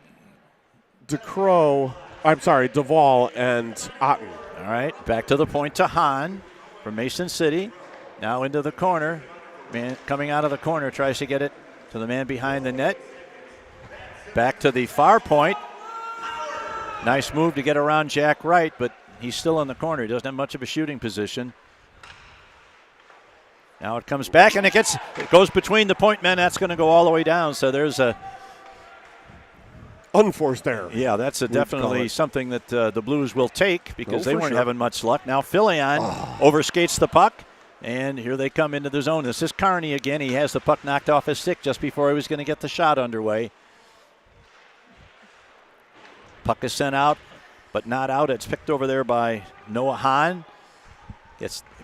Duvall, and Otten. All right, back to the point to Hahn from Mason City. Now into the corner. Man coming out of the corner tries to get it to the man behind the net. Back to the far point. Nice move to get around Jack Wright, but he's still in the corner. He doesn't have much of a shooting position. Now it comes back, and it goes between the point men. That's going to go all the way down. So there's a unforced error. Yeah, that's definitely something that the Blues will take because they weren't having much luck. Now Filion overskates the puck, and here they come into the zone. This is Carney again. He has the puck knocked off his stick just before he was going to get the shot underway. Puck is sent out, but not out. It's picked over there by Noah Hahn.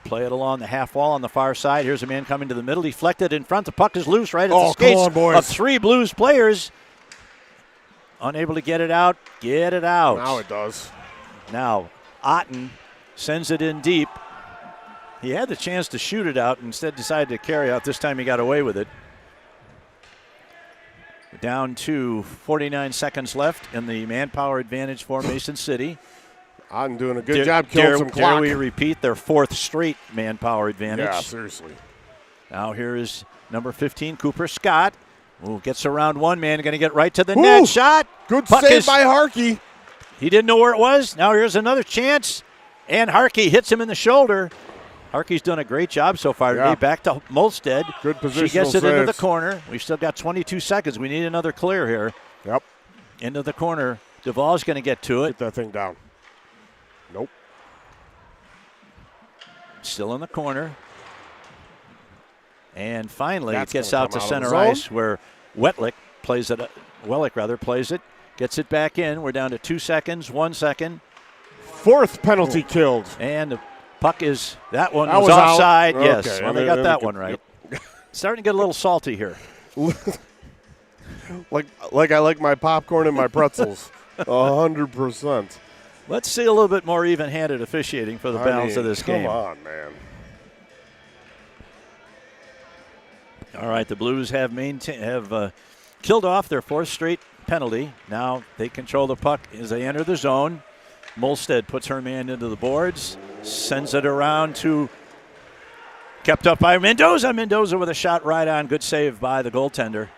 Play it along the half wall on the far side. Here's a man coming to the middle. Deflected in front. The puck is loose right at the skates of three Blues players. Unable to get it out. Get it out. Now it does. Now Otten sends it in deep. He had the chance to shoot it out, instead decided to carry out. This time he got away with it. Down to 49 seconds left in the manpower advantage for Mason City. Otten doing a good job killing some clock. Dare we repeat their fourth straight manpower advantage? Yeah, seriously. Now here is number 15, Cooper Scott. Ooh, gets around one man, going to get right to the net. Shot. Good save by Harkey. He didn't know where it was. Now here's another chance, and Harkey hits him in the shoulder. Harkey's done a great job so far today. Back to Molstead. Good positional She gets it saves. into the corner. We've still got 22 seconds. We need another clear here. Yep. Into the corner. Duvall's going to get to it. Get that thing down. Nope. Still in the corner. And finally, it gets out to center ice where Wellick plays it. Gets it back in. We're down to 2 seconds, 1 second. Fourth penalty killed. And the puck is, that one was offside. Yes, okay. Well, they got that one right. Yep. Starting to get a little salty here. like I like my popcorn and my pretzels. 100%. Let's see a little bit more even-handed officiating for the balance of this game. Come on, man. All right, the Blues have killed off their fourth straight penalty. Now they control the puck as they enter the zone. Molstead puts her man into the boards, sends it around to, kept up by Mendoza. Mendoza with a shot right on. Good save by the goaltender.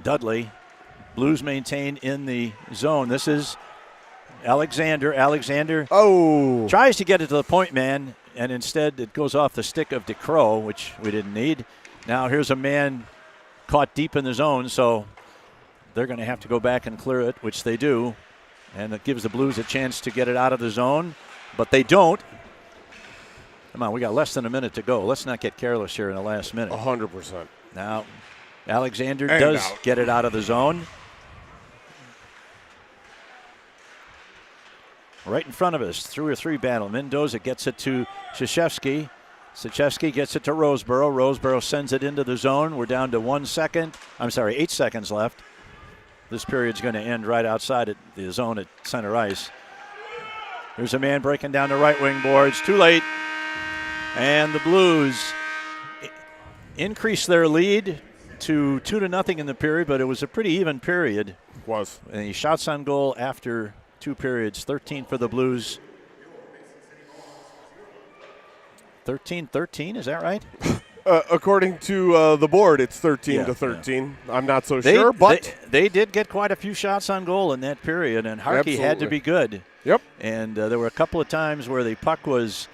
Dudley. Blues maintain in the zone. This is Alexander. Alexander tries to get it to the point man, and instead it goes off the stick of DeCrow, which we didn't need. Now here's a man caught deep in the zone, so they're going to have to go back and clear it, which they do. And it gives the Blues a chance to get it out of the zone, but they don't. Come on, we got less than a minute to go. Let's not get careless here in the last minute. 100%. Now, Alexander does get it out of the zone. Right in front of us, 3-3 battle. Mendoza gets it to Krzyzewski. Krzyzewski gets it to Roseboro. Roseboro sends it into the zone. We're down to 8 seconds left. This period's going to end right outside the zone at center ice. There's a man breaking down the right wing boards. Too late. And the Blues increased their lead to 2-0 in the period, but it was a pretty even period. It was. And he shots on goal after 2 periods. 13 for the Blues. 13-13, is that right? According to the board, it's 13-13. Yeah. I'm not so sure, but they did get quite a few shots on goal in that period, and Harkey had to be good. Yep. And there were a couple of times where the puck was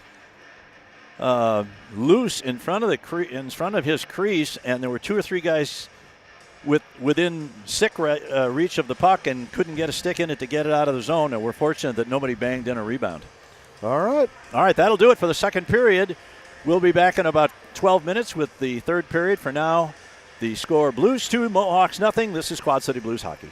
loose in front of his crease, and there were 2 or 3 guys within sick reach of the puck and couldn't get a stick in it to get it out of the zone. And we're fortunate that nobody banged in a rebound. All right, that'll do it for the second period. We'll be back in about 12 minutes with the third period. For now, the score: Blues 2, Mohawks nothing. This is Quad City Blues hockey.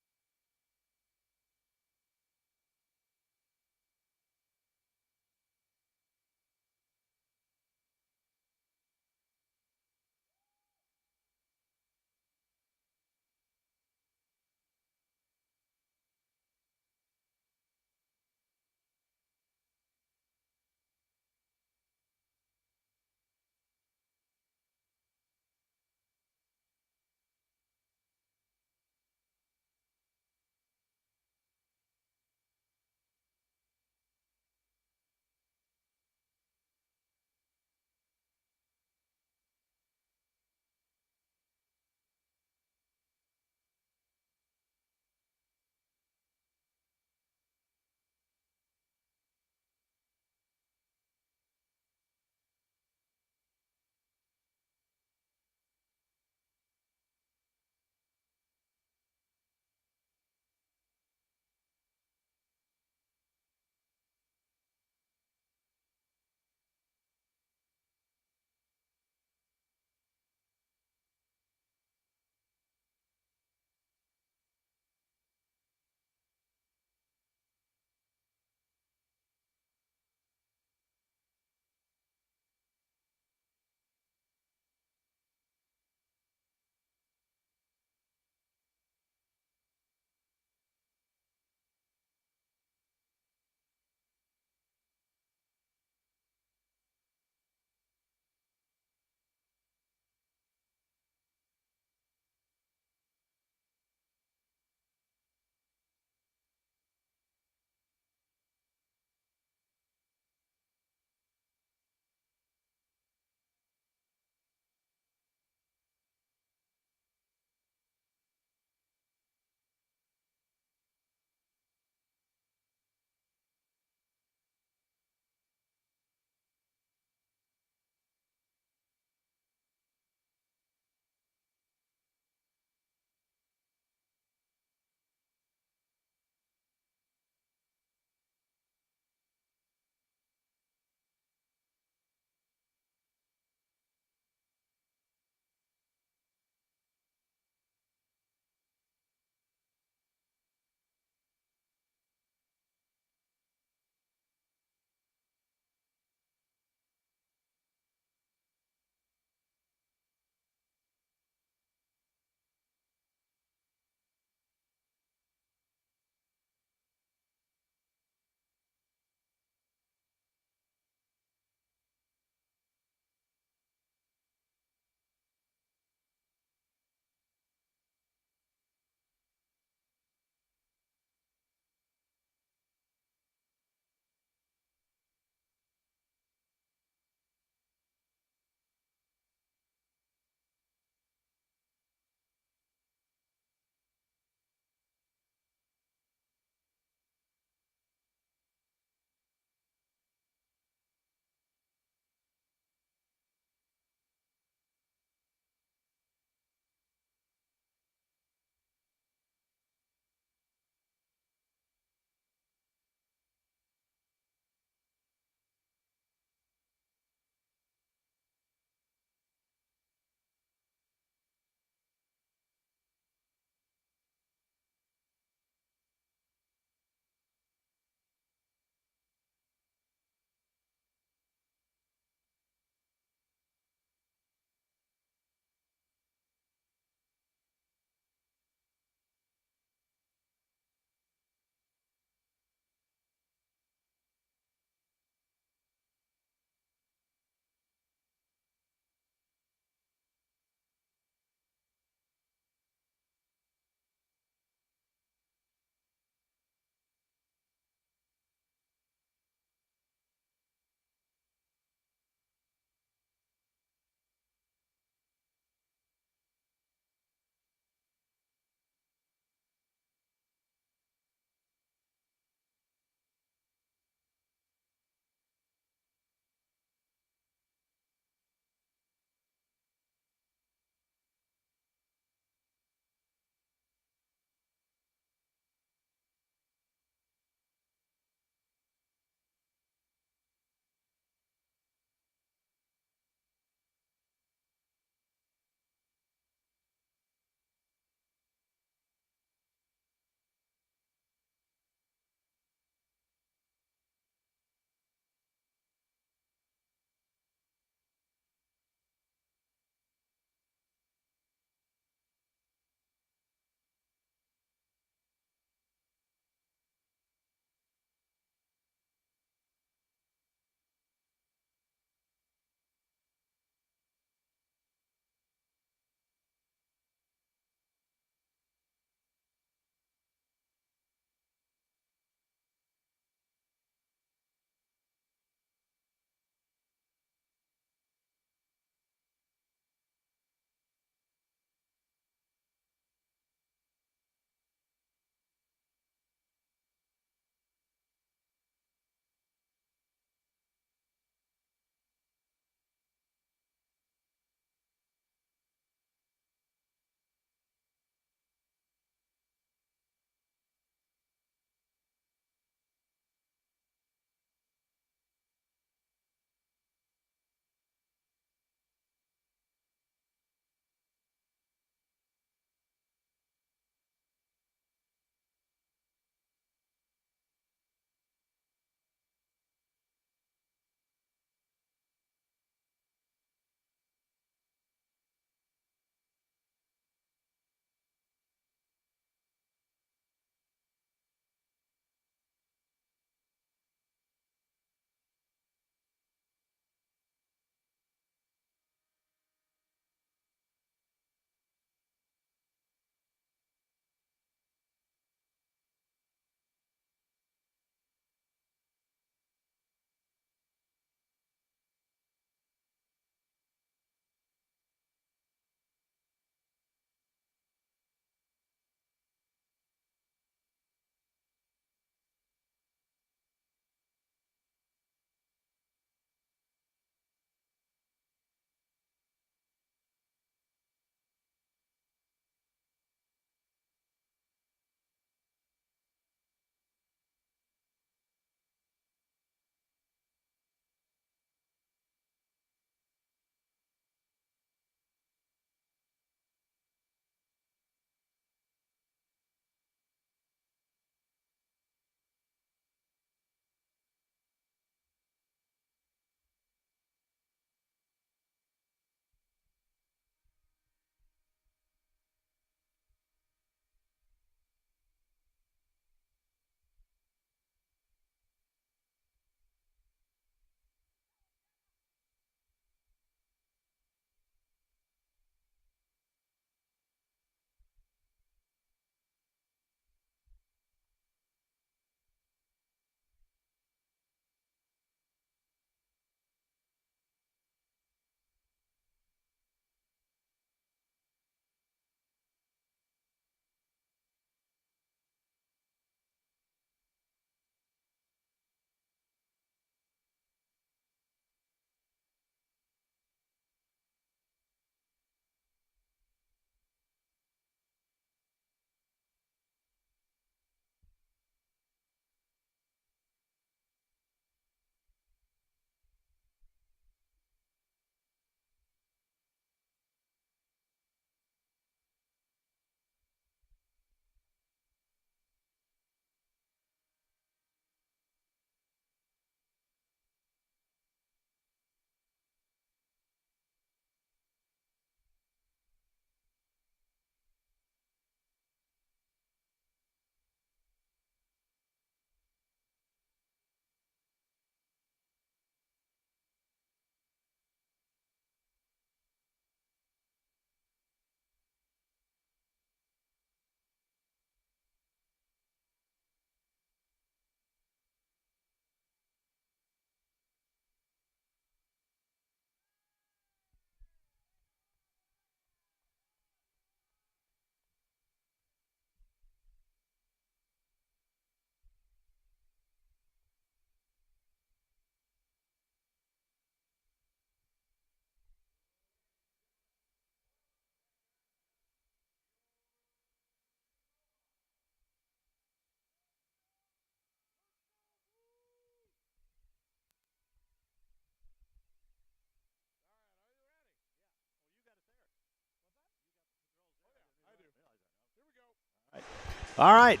All right.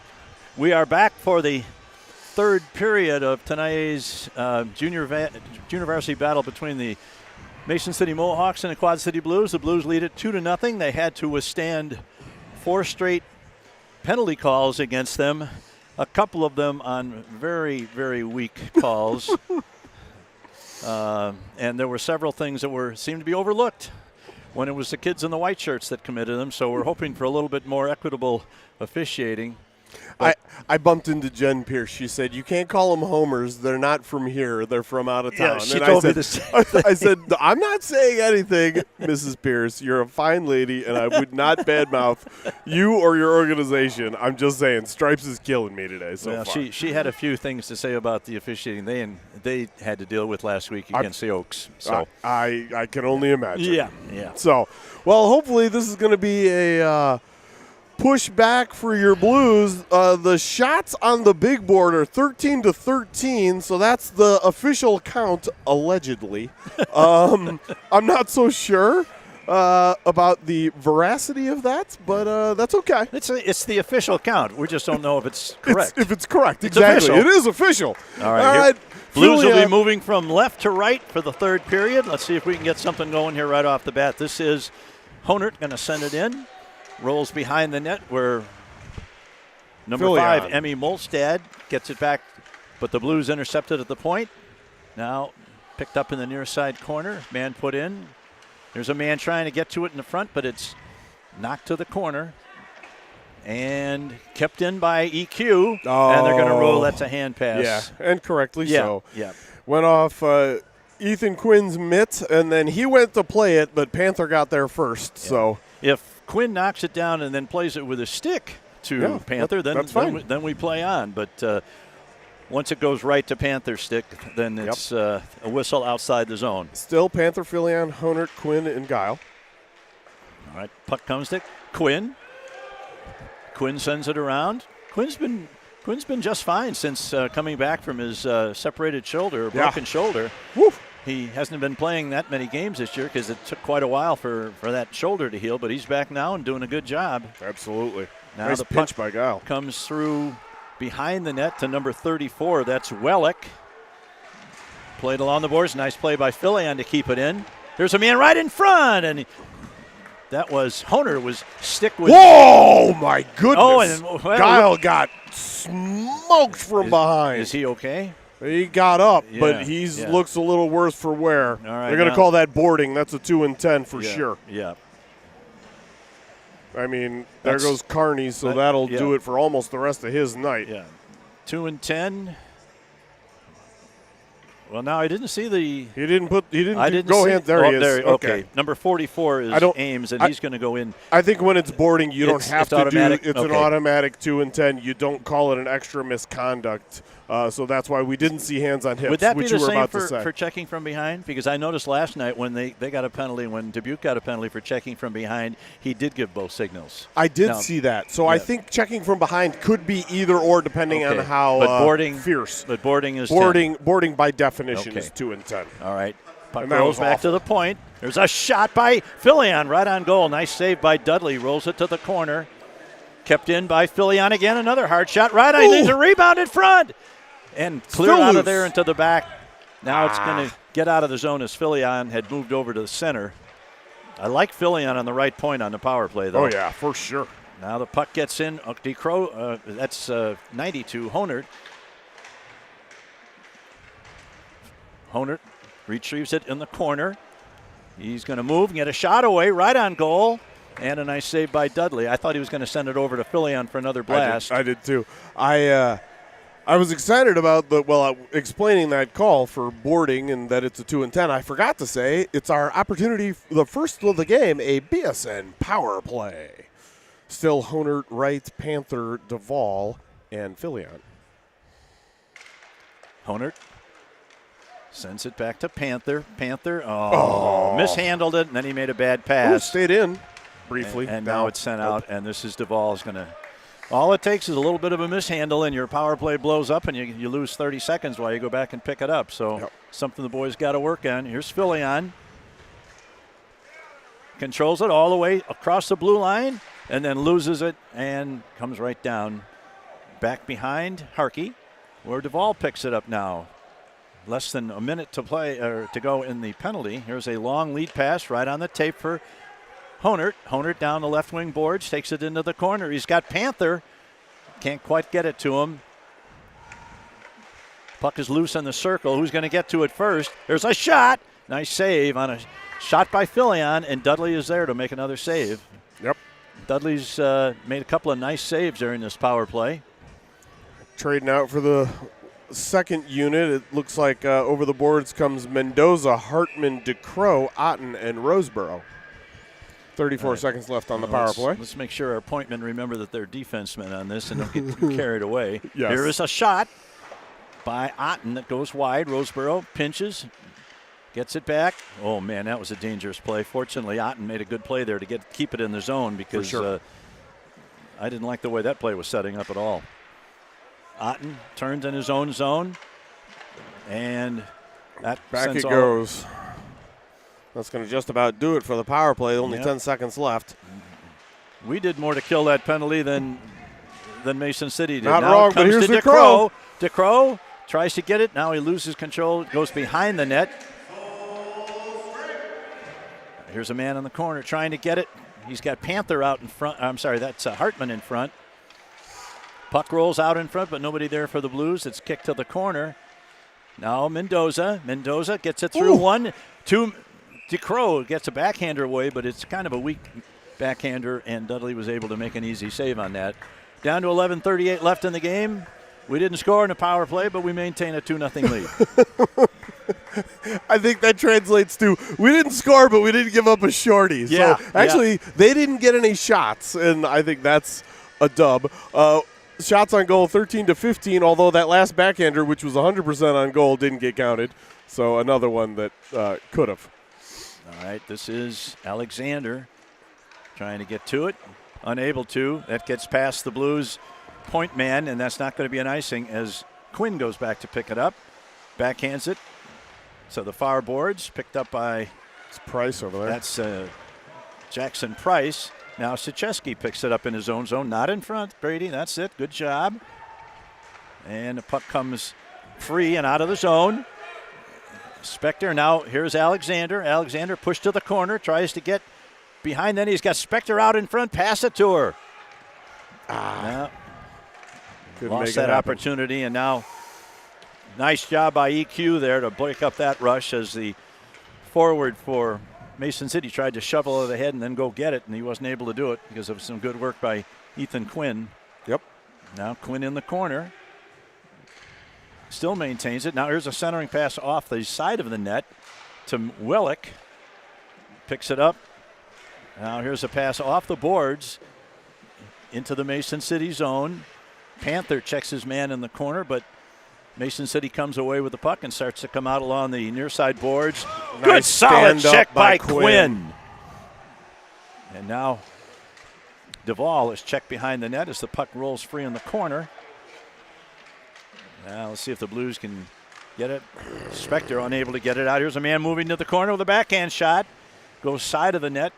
We are back for the third period of tonight's junior varsity battle between the Mason City Mohawks and the Quad City Blues. The Blues lead it 2-0. They had to withstand 4 straight penalty calls against them, a couple of them on very, very weak calls. And there were several things that seemed to be overlooked when it was the kids in the white shirts that committed them. So we're hoping for a little bit more equitable officiating. I bumped into Jen Pierce. She said, "You can't call them homers. They're not from here. They're from out of town." Yeah, she told me the same thing. I said, "I'm not saying anything, Mrs. Pierce. You're a fine lady, and I would not badmouth you or your organization. I'm just saying, Stripes is killing me today so far." She had a few things to say about the officiating they had to deal with last week against the Oaks. So I can only imagine. Yeah. So, well, hopefully this is going to be a push back for your Blues. The shots on the big board are 13-13, so that's the official count, allegedly. I'm not so sure about the veracity of that, but that's okay. It's the official count. We just don't know if it's correct. If it's correct, exactly. Official. It is official. All right. Blues will be moving from left to right for the third period. Let's see if we can get something going here right off the bat. This is Honert going to send it in. Rolls behind the net where number 5, Emmy Molstad, gets it back, but the Blues intercepted at the point. Now picked up in the near side corner. Man put in. There's a man trying to get to it in the front, but it's knocked to the corner and kept in by EQ. And they're going to rule that's a hand pass. Yeah, and correctly so. Yeah. Went off Ethan Quinn's mitt, and then he went to play it, but Panther got there first. Yeah. So if Quinn knocks it down and then plays it with a stick to Panther, then we play on. But once it goes right to Panther stick, then it's a whistle outside the zone. Still Panther, Filion, Honert, Quinn, and Guile. All right, puck comes to Quinn. Quinn sends it around. Quinn's been just fine since coming back from his separated shoulder, broken shoulder. Woo. He hasn't been playing that many games this year because it took quite a while for that shoulder to heal, but he's back now and doing a good job. Absolutely. Now nice the pinch puck by Guile. Comes through behind the net to number 34. That's Wellick. Played along the boards. Nice play by Filion to keep it in. There's a man right in front, and that was Honert was stick with. Whoa, my goodness. Oh, and Guile got smoked from behind. Is he okay? He got up, but he looks a little worse for wear. All right, they're going to call that boarding. That's a 2 and 10 for sure. Yeah. I mean, there goes Carney, so that'll do it for almost the rest of his night. Yeah. 2 and 10. Well, now I didn't see the. He didn't go hand. There he is. There, okay. Number 44 is Ames, and he's going to go in. I think when it's boarding, you don't have to automatic. do. It's an automatic 2 and 10. You don't call it an extra misconduct. So that's why we didn't see hands on hips. Would that which be the you were same about to say. for checking from behind? Because I noticed last night when they got a penalty, when Dubuque got a penalty for checking from behind, he did give both signals. I did see that. So I think checking from behind could be either or depending on how fierce. But boarding is boarding by definition is 2 and 10. All right. Puck rolls back to the point. There's a shot by Filion right on goal. Nice save by Dudley. Rolls it to the corner. Kept in by Filion again. Another hard shot right on. There's a rebound in front. And cleared out of there into the back. Now it's going to get out of the zone as Filion had moved over to the center. I like Filion on the right point on the power play, though. Oh, yeah, for sure. Now the puck gets in. That's 92, Honert. Honert retrieves it in the corner. He's going to move and get a shot away right on goal. And a nice save by Dudley. I thought he was going to send it over to Filion for another blast. I did too. I was excited about explaining that call for boarding and that it's a 2 and 10. I forgot to say it's our opportunity, the first of the game, a BSN power play. Still Honert, Wright, Panther, Duvall, and Filion. Honert sends it back to Panther. Panther, mishandled it, and then he made a bad pass. Stayed in briefly. And now it's sent out, and this is Duvall's going to. All it takes is a little bit of a mishandle, and your power play blows up, and you lose 30 seconds while you go back and pick it up. So something the boys got to work on. Here's Filion. Controls it all the way across the blue line, and then loses it and comes right down Back behind Harkey, where Duvall picks it up now. Less than a minute to play or to go in the penalty. Here's a long lead pass right on the tape for Honert. Honert down the left wing boards, takes it into the corner. He's got Panther. Can't quite get it to him. Puck is loose in the circle. Who's going to get to it first? There's a shot. Nice save on a shot by Filion, and Dudley is there to make another save. Yep. Dudley's made a couple of nice saves during this power play. Trading out for the second unit. It looks like over the boards comes Mendoza, Hartman, DeCrow, Otten, and Roseboro. 34 seconds left on the power play. Let's make sure our point men remember that they're defensemen on this and don't get too carried away. Yes. Here is a shot by Otten that goes wide. Roseboro pinches, gets it back. Oh, man, that was a dangerous play. Fortunately, Otten made a good play there to keep it in the zone because sure. I didn't like the way that play was setting up at all. Otten turns in his own zone, and that back it goes. That's going to just about do it for the power play. Only 10 seconds left. We did more to kill that penalty than Mason City did. Not now wrong, it comes but here's to DeCrow. DeCrow tries to get it. Now he loses control. Goes behind the net. Here's a man in the corner trying to get it. He's got Panther out in front. I'm sorry, that's Hartman in front. Puck rolls out in front, but nobody there for the Blues. It's kicked to the corner. Now Mendoza. Mendoza gets it through. 1-2. DeCrow gets a backhander away, but it's kind of a weak backhander, and Dudley was able to make an easy save on that. Down to 11:38 left in the game. We didn't score in a power play, but we maintain a 2-0 lead. I think that translates to we didn't score, but we didn't give up a shorty. Yeah, so actually, they didn't get any shots, and I think that's a dub. Shots on goal 13-15, although that last backhander, which was 100% on goal, didn't get counted. So another one that could have. All right, this is Alexander trying to get to it. Unable to. That gets past the Blues point man, and that's not going to be an icing as Quinn goes back to pick it up. Backhands it. So the far boards picked up by It's Price over there. That's Jackson Price. Now Sicheski picks it up in his own zone. Not in front, Brady. That's it. Good job. And the puck comes free and out of the zone. Spector now, here's Alexander. Alexander pushed to the corner, tries to get behind. Then he's got Spector out in front. Pass it to her. Lost that opportunity, and now nice job by EQ there to break up that rush as the forward for Mason City tried to shovel it ahead and then go get it, and he wasn't able to do it because of some good work by Ethan Quinn. Yep. Now Quinn in the corner. Still maintains it. Now here's a centering pass off the side of the net to Willick. Picks it up. Now here's a pass off the boards into the Mason City zone. Panther checks his man in the corner, but Mason City comes away with the puck and starts to come out along the near side boards. Nice Good solid check by Quinn. And now Duvall is checked behind the net as the puck rolls free in the corner. Now let's see if the Blues can get it. Spector unable to get it out. Here's a man moving to the corner with a backhand shot. Goes side of the net.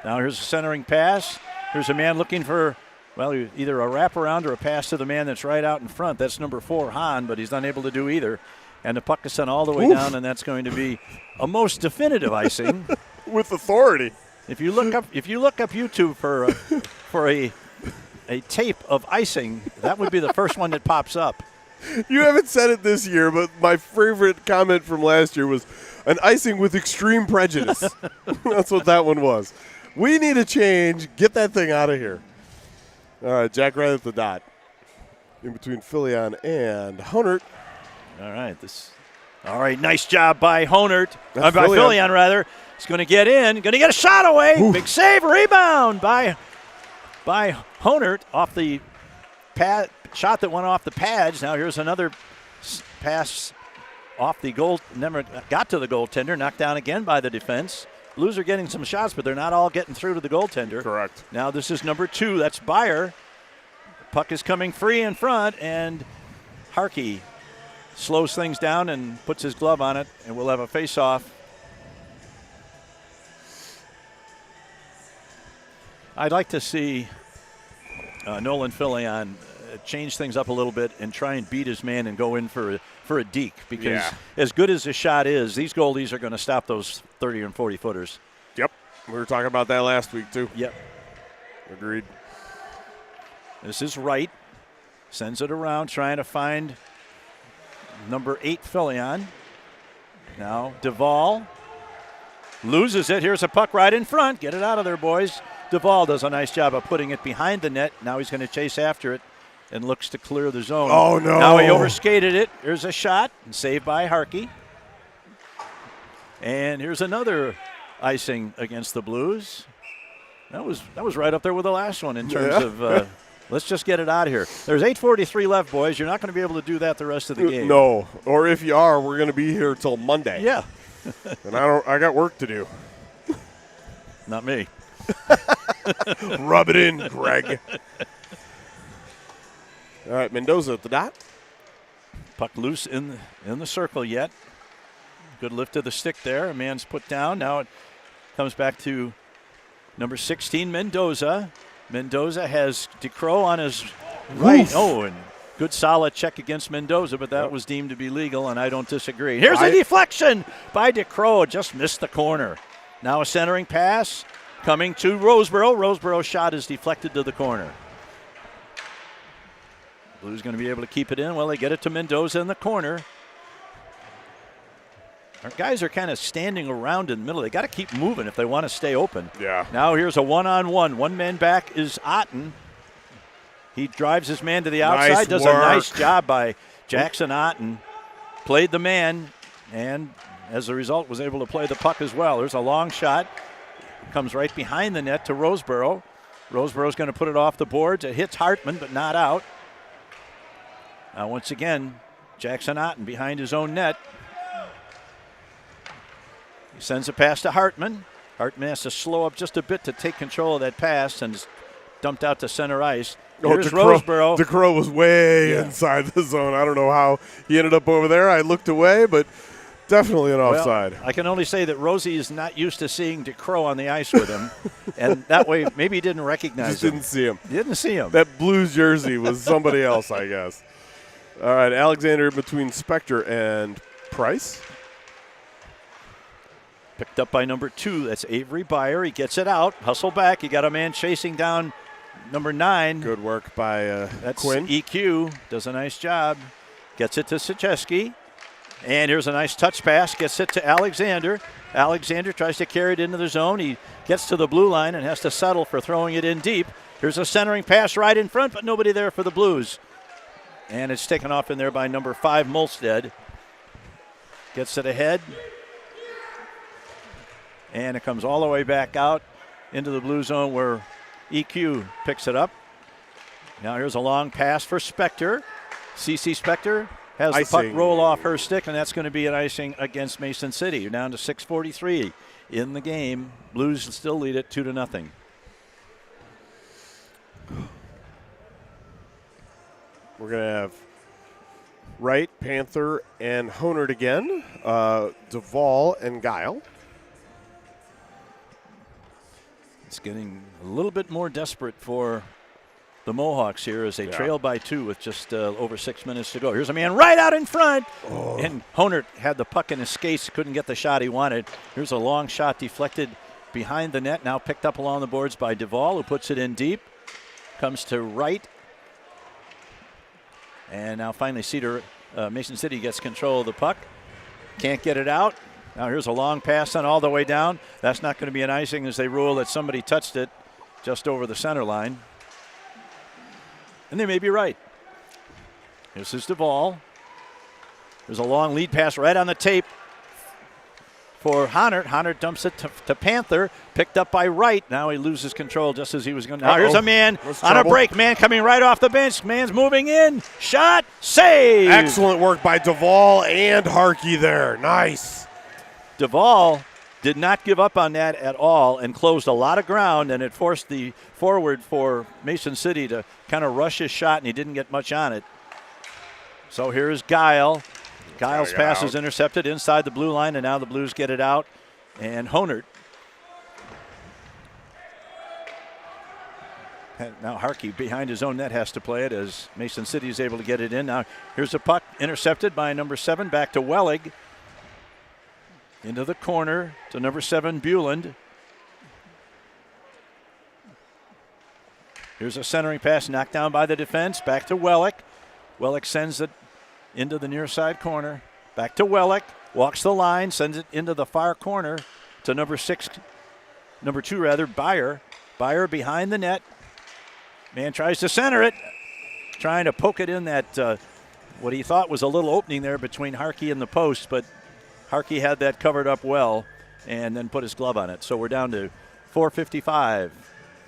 Now here's a centering pass. Here's a man looking for, well, either a wraparound or a pass to the man that's right out in front. That's number 4, Hahn, but he's unable to do either. And the puck is sent all the way down, and that's going to be a most definitive icing. With authority. If you look up YouTube for a tape of icing, that would be the first one that pops up. You haven't said it this year, but my favorite comment from last year was an icing with extreme prejudice. That's what that one was. We need a change. Get that thing out of here. All right, Jack right at the dot. In between Filion and Honert. All right, nice job by Honert. By Filion. Filion, rather. He's going to get in. Going to get a shot away. Oof. Big save. Rebound by Honert off the shot that went off the pads. Now here's another pass off the goal. Never got to the goaltender. Knocked down again by the defense. Blues are getting some shots, but they're not all getting through to the goaltender. Correct. Now this is number 2. That's Byer. Puck is coming free in front, and Harkey slows things down and puts his glove on it, and we'll have a face-off. I'd like to see Nolan Filion change things up a little bit and try and beat his man and go in for a deke, because as good as the shot is, these goalies are going to stop those 30 and 40 footers. Yep. We were talking about that last week, too. Yep. Agreed. This is Wright. Sends it around, trying to find number 8, Filion. Now Duvall loses it. Here's a puck right in front. Get it out of there, boys. Duvall does a nice job of putting it behind the net. Now he's going to chase after it and looks to clear the zone. Oh, no. Now he overskated it. Here's a shot, and saved by Harkey. And here's another icing against the Blues. That was right up there with the last one in terms of let's just get it out of here. There's 8:43 left, boys. You're not going to be able to do that the rest of the game. No. Or if you are, we're going to be here till Monday. Yeah. And I got work to do. Not me. Rub it in, Greg. All right, Mendoza at the dot. Puck loose in the circle yet. Good lift of the stick there. A man's put down. Now it comes back to number 16, Mendoza. Mendoza has DeCrow on his right. Oof. Oh, and good solid check against Mendoza, but that was deemed to be legal, and I don't disagree. Here's a deflection by DeCrow. Just missed the corner. Now a centering pass coming to Roseboro. Roseboro's shot is deflected to the corner. Blues going to be able to keep it in. Well, they get it to Mendoza in the corner. Our guys are kind of standing around in the middle. They got to keep moving if they want to stay open. Yeah. Now here's a one-on-one. One man back is Otten. He drives his man to the outside. Nice does work. a nice job by Jackson Otten. Played the man, and as a result was able to play the puck as well. There's a long shot. Comes right behind the net to Roseboro. Roseboro's going to put it off the boards. It hits Hartman, but not out. Now once again, Jackson Otten behind his own net. He sends a pass to Hartman. Hartman has to slow up just a bit to take control of that pass, and is dumped out to center ice. Here's Roseboro. DeCrow was way inside the zone. I don't know how he ended up over there. I looked away, but definitely an offside. Well, I can only say that Rosie is not used to seeing DeCrow on the ice with him, and that way maybe he didn't recognize Just him. didn't see him. Didn't see him. That Blues jersey was somebody else, I guess. All right, Alexander between Spector and Price. Picked up by number 2. That's Avery Byer. He gets it out. Hustle back. You got a man chasing down number 9. Good work by That's Quinn. EQ. Does a nice job. Gets it to Siecheski. And here's a nice touch pass. Gets it to Alexander. Alexander tries to carry it into the zone. He gets to the blue line and has to settle for throwing it in deep. Here's a centering pass right in front, but nobody there for the Blues. And it's taken off in there by number 5, Molstead. Gets it ahead. And it comes all the way back out into the blue zone where EQ picks it up. Now here's a long pass for Spector. CC Spector has the puck roll off her stick, and that's going to be an icing against Mason City. You're down to 6:43 in the game. Blues still lead it 2-0. We're going to have Wright, Panther, and Honert again. Duvall and Guile. It's getting a little bit more desperate for the Mohawks here as they trail by 2 with just over 6 minutes to go. Here's a man right out in front. Oh. And Honert had the puck in his skates, couldn't get the shot he wanted. Here's a long shot deflected behind the net, now picked up along the boards by Duvall, who puts it in deep. Comes to Wright. And now finally Mason City gets control of the puck. Can't get it out. Now here's a long pass on all the way down. That's not going to be an icing as they rule that somebody touched it just over the center line. And they may be right. This is Duvall. There's a long lead pass right on the tape for Honert. Honert dumps it to Panther. Picked up by Wright. Now he loses control just as he was going to. Now here's a man on a break. Man coming right off the bench. Man's moving in. Shot. Save. Excellent work by Duvall and Harkey there. Nice. Duvall did not give up on that at all and closed a lot of ground, and it forced the forward for Mason City to kind of rush his shot, and he didn't get much on it. So here's Guile. Giles' pass is intercepted inside the blue line, and now the Blues get it out. And Honert And now Harkey behind his own net has to play it as Mason City is able to get it in. Now here's a puck intercepted by number 7, back to Wellig. Into the corner to number 7, Buland. Here's a centering pass knocked down by the defense. Back to Wellick. Wellick sends it into the near side corner. Back to Wellick. Walks the line, sends it into the far corner to number 2, Byer. Byer behind the net. Man tries to center it. Trying to poke it in that, what he thought was a little opening there between Harkey and the post, but Harkey had that covered up well and then put his glove on it. So we're down to 4:55.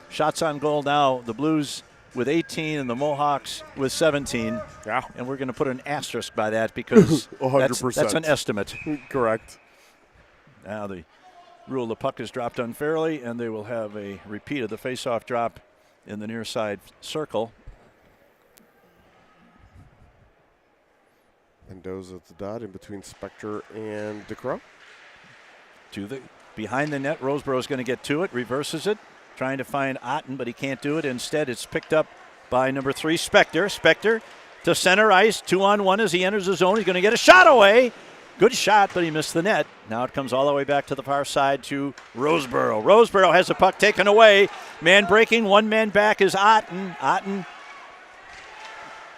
Shots on goal now, the Blues with 18 and the Mohawks with 17. Yeah. And we're going to put an asterisk by that because 100%. that's an estimate. Correct. Now the rule, the puck is dropped unfairly, and they will have a repeat of the face-off drop in the near side circle. Mendoza at the dot in between Spector and DeCrow. To the behind the net, Roseborough is going to get to it, reverses it, trying to find Otten, but he can't do it. Instead, it's picked up by number 3, Spector. Spector to center ice, 2-on-1 as he enters the zone. He's going to get a shot away. Good shot, but he missed the net. Now it comes all the way back to the far side to Roseborough. Roseborough has the puck taken away. Man breaking, one man back is Otten. Otten.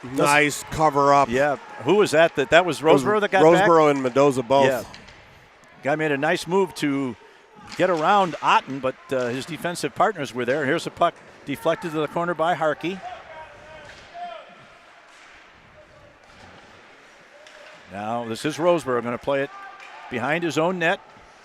Nice cover up. Yeah, who was that? That was Roseborough that got back? Roseborough and Mendoza both. Yeah. Guy made a nice move to get around Otten, but his defensive partners were there. Here's the puck deflected to the corner by Harkey. Now this is Roseborough going to play it behind his own net.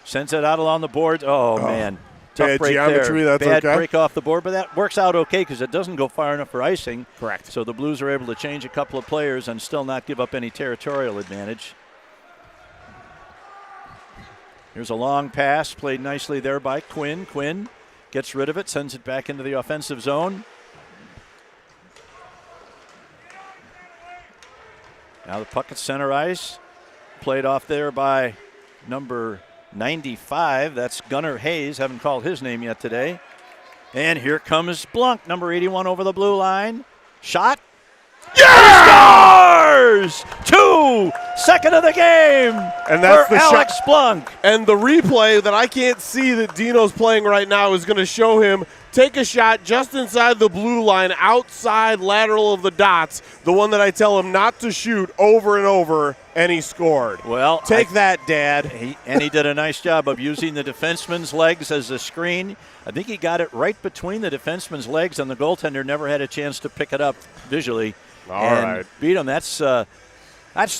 Sends it out along the boards. Oh, man. Tough bad break geometry, there. that's Bad okay. break off the board, but that works out okay because it doesn't go far enough for icing. Correct. So the Blues are able to change a couple of players and still not give up any territorial advantage. Here's a long pass played nicely there by Quinn. Quinn gets rid of it, sends it back into the offensive zone. Now the puck at center ice. Played off there by number 95. That's Gunnar Hayes. Haven't called his name yet today. And here comes Blunk, number 81 over the blue line. Shot. Yeah! Scores! 2, second of the game. And that's for the Alex shot. Blunk. And the replay that I can't see that Dino's playing right now is going to show him take a shot just inside the blue line, outside lateral of the dots, the one that I tell him not to shoot over and over, and he scored. Well, take that, Dad. He did a nice job of using the defenseman's legs as a screen. I think he got it right between the defenseman's legs, and the goaltender never had a chance to pick it up visually. All and right. Beat him. That's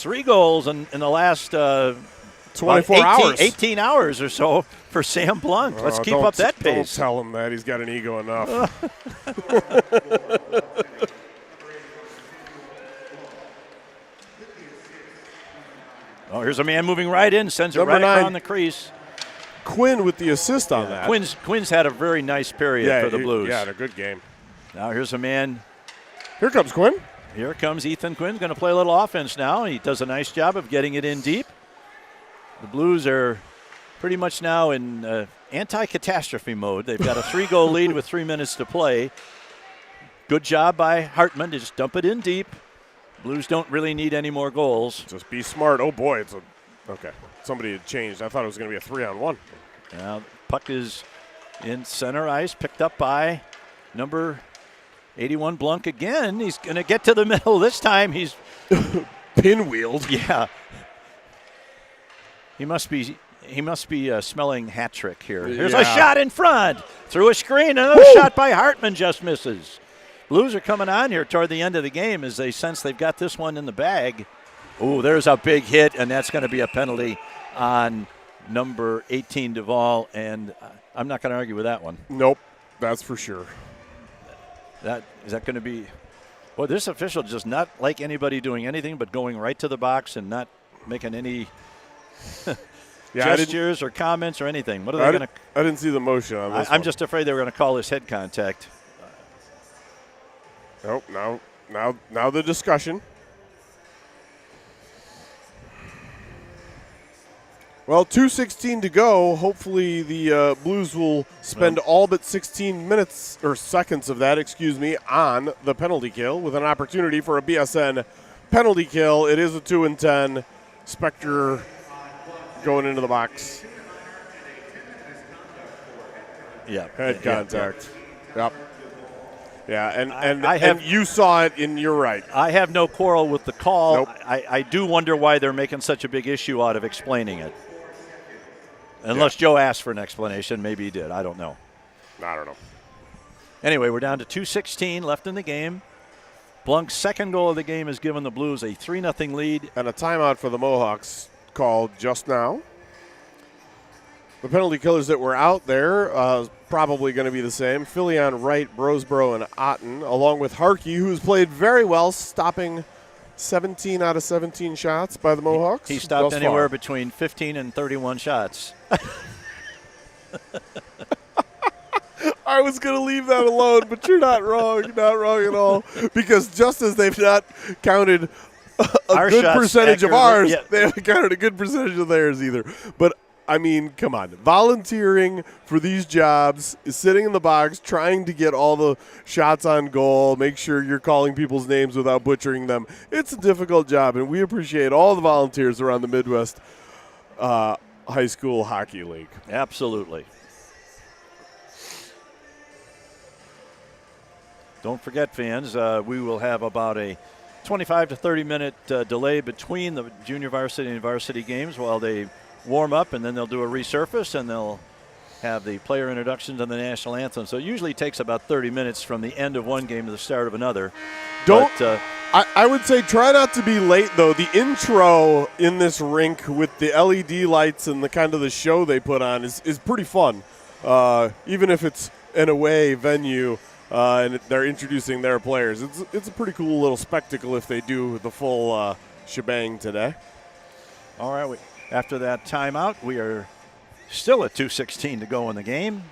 3 goals in the last 24 hours. 18 hours or so for Sam Blunk. Let's keep up that pace. Don't tell him that. He's got an ego enough. Oh, here's a man moving right in, sends it Number right 9. around the crease. Quinn with the assist on that. Quinn's had a very nice period for the Blues. Yeah, had a good game. Now here's a man. Here comes Quinn. Here comes Ethan Quinn, going to play a little offense now. He does a nice job of getting it in deep. The Blues are pretty much now in anti-catastrophe mode. They've got a 3-goal lead with 3 minutes to play. Good job by Hartman to just dump it in deep. Blues don't really need any more goals. Just be smart. Oh, boy. Okay. Somebody had changed. I thought it was going to be a 3-on-1. Now, puck is in center ice, picked up by number 81 Blunk again. He's going to get to the middle. This time he's pinwheeled. Yeah. He must be smelling hat trick here. There's a shot in front. Through a screen. Another shot by Hartman just misses. Blues are coming on here toward the end of the game as they sense they've got this one in the bag. Oh, there's a big hit, and that's going to be a penalty on number 18 Duvall, and I'm not going to argue with that one. Nope, that's for sure. Is that going to be – well, this official does not like anybody doing anything but going right to the box and not making any gestures or comments or anything. What are they going to – I didn't see the motion on this I'm just afraid they were going to call this head contact. Nope, now the discussion. Well, 2:16 to go. Hopefully the Blues will spend all but 16 minutes, or seconds of that, on the penalty kill with an opportunity for a BSN penalty kill. It is a 2-10. Spectre going into the box. Yeah. Head contact. Yep. Yeah, and and you saw it, and you're right. I have no quarrel with the call. Nope. I do wonder why they're making such a big issue out of explaining it. Unless Joe asked for an explanation. Maybe he did. I don't know. I don't know. Anyway, we're down to 2:16 left in the game. Blunk's second goal of the game has given the Blues a 3-0 lead. And a timeout for the Mohawks called just now. The penalty killers that were out there probably going to be the same. Filion, Wright, Brosborough, and Otten, along with Harkey, who's played very well, stopping 17 out of 17 shots by the Mohawks. He stopped anywhere between 15 and 31 shots. I was going to leave that alone, but you're not wrong. You're not wrong at all. Because just as they've not counted a good percentage of ours, they haven't counted a good percentage of theirs either. But I mean, come on. Volunteering for these jobs, sitting in the box, trying to get all the shots on goal, make sure you're calling people's names without butchering them. It's a difficult job, and we appreciate all the volunteers around the Midwest High School Hockey League. Absolutely. Don't forget, fans, we will have about a 25 to 30-minute delay between the junior varsity and varsity games while they warm up, and then they'll do a resurface, and they'll have the player introductions and the national anthem. So it usually takes about 30 minutes from the end of one game to the start of another. I would say try not to be late, though. The intro in this rink with the LED lights and the kind of the show they put on is pretty fun, even if it's an away venue and they're introducing their players. It's a pretty cool little spectacle if they do the full shebang today. All right. After that timeout, we are still at 2:16 to go in the game.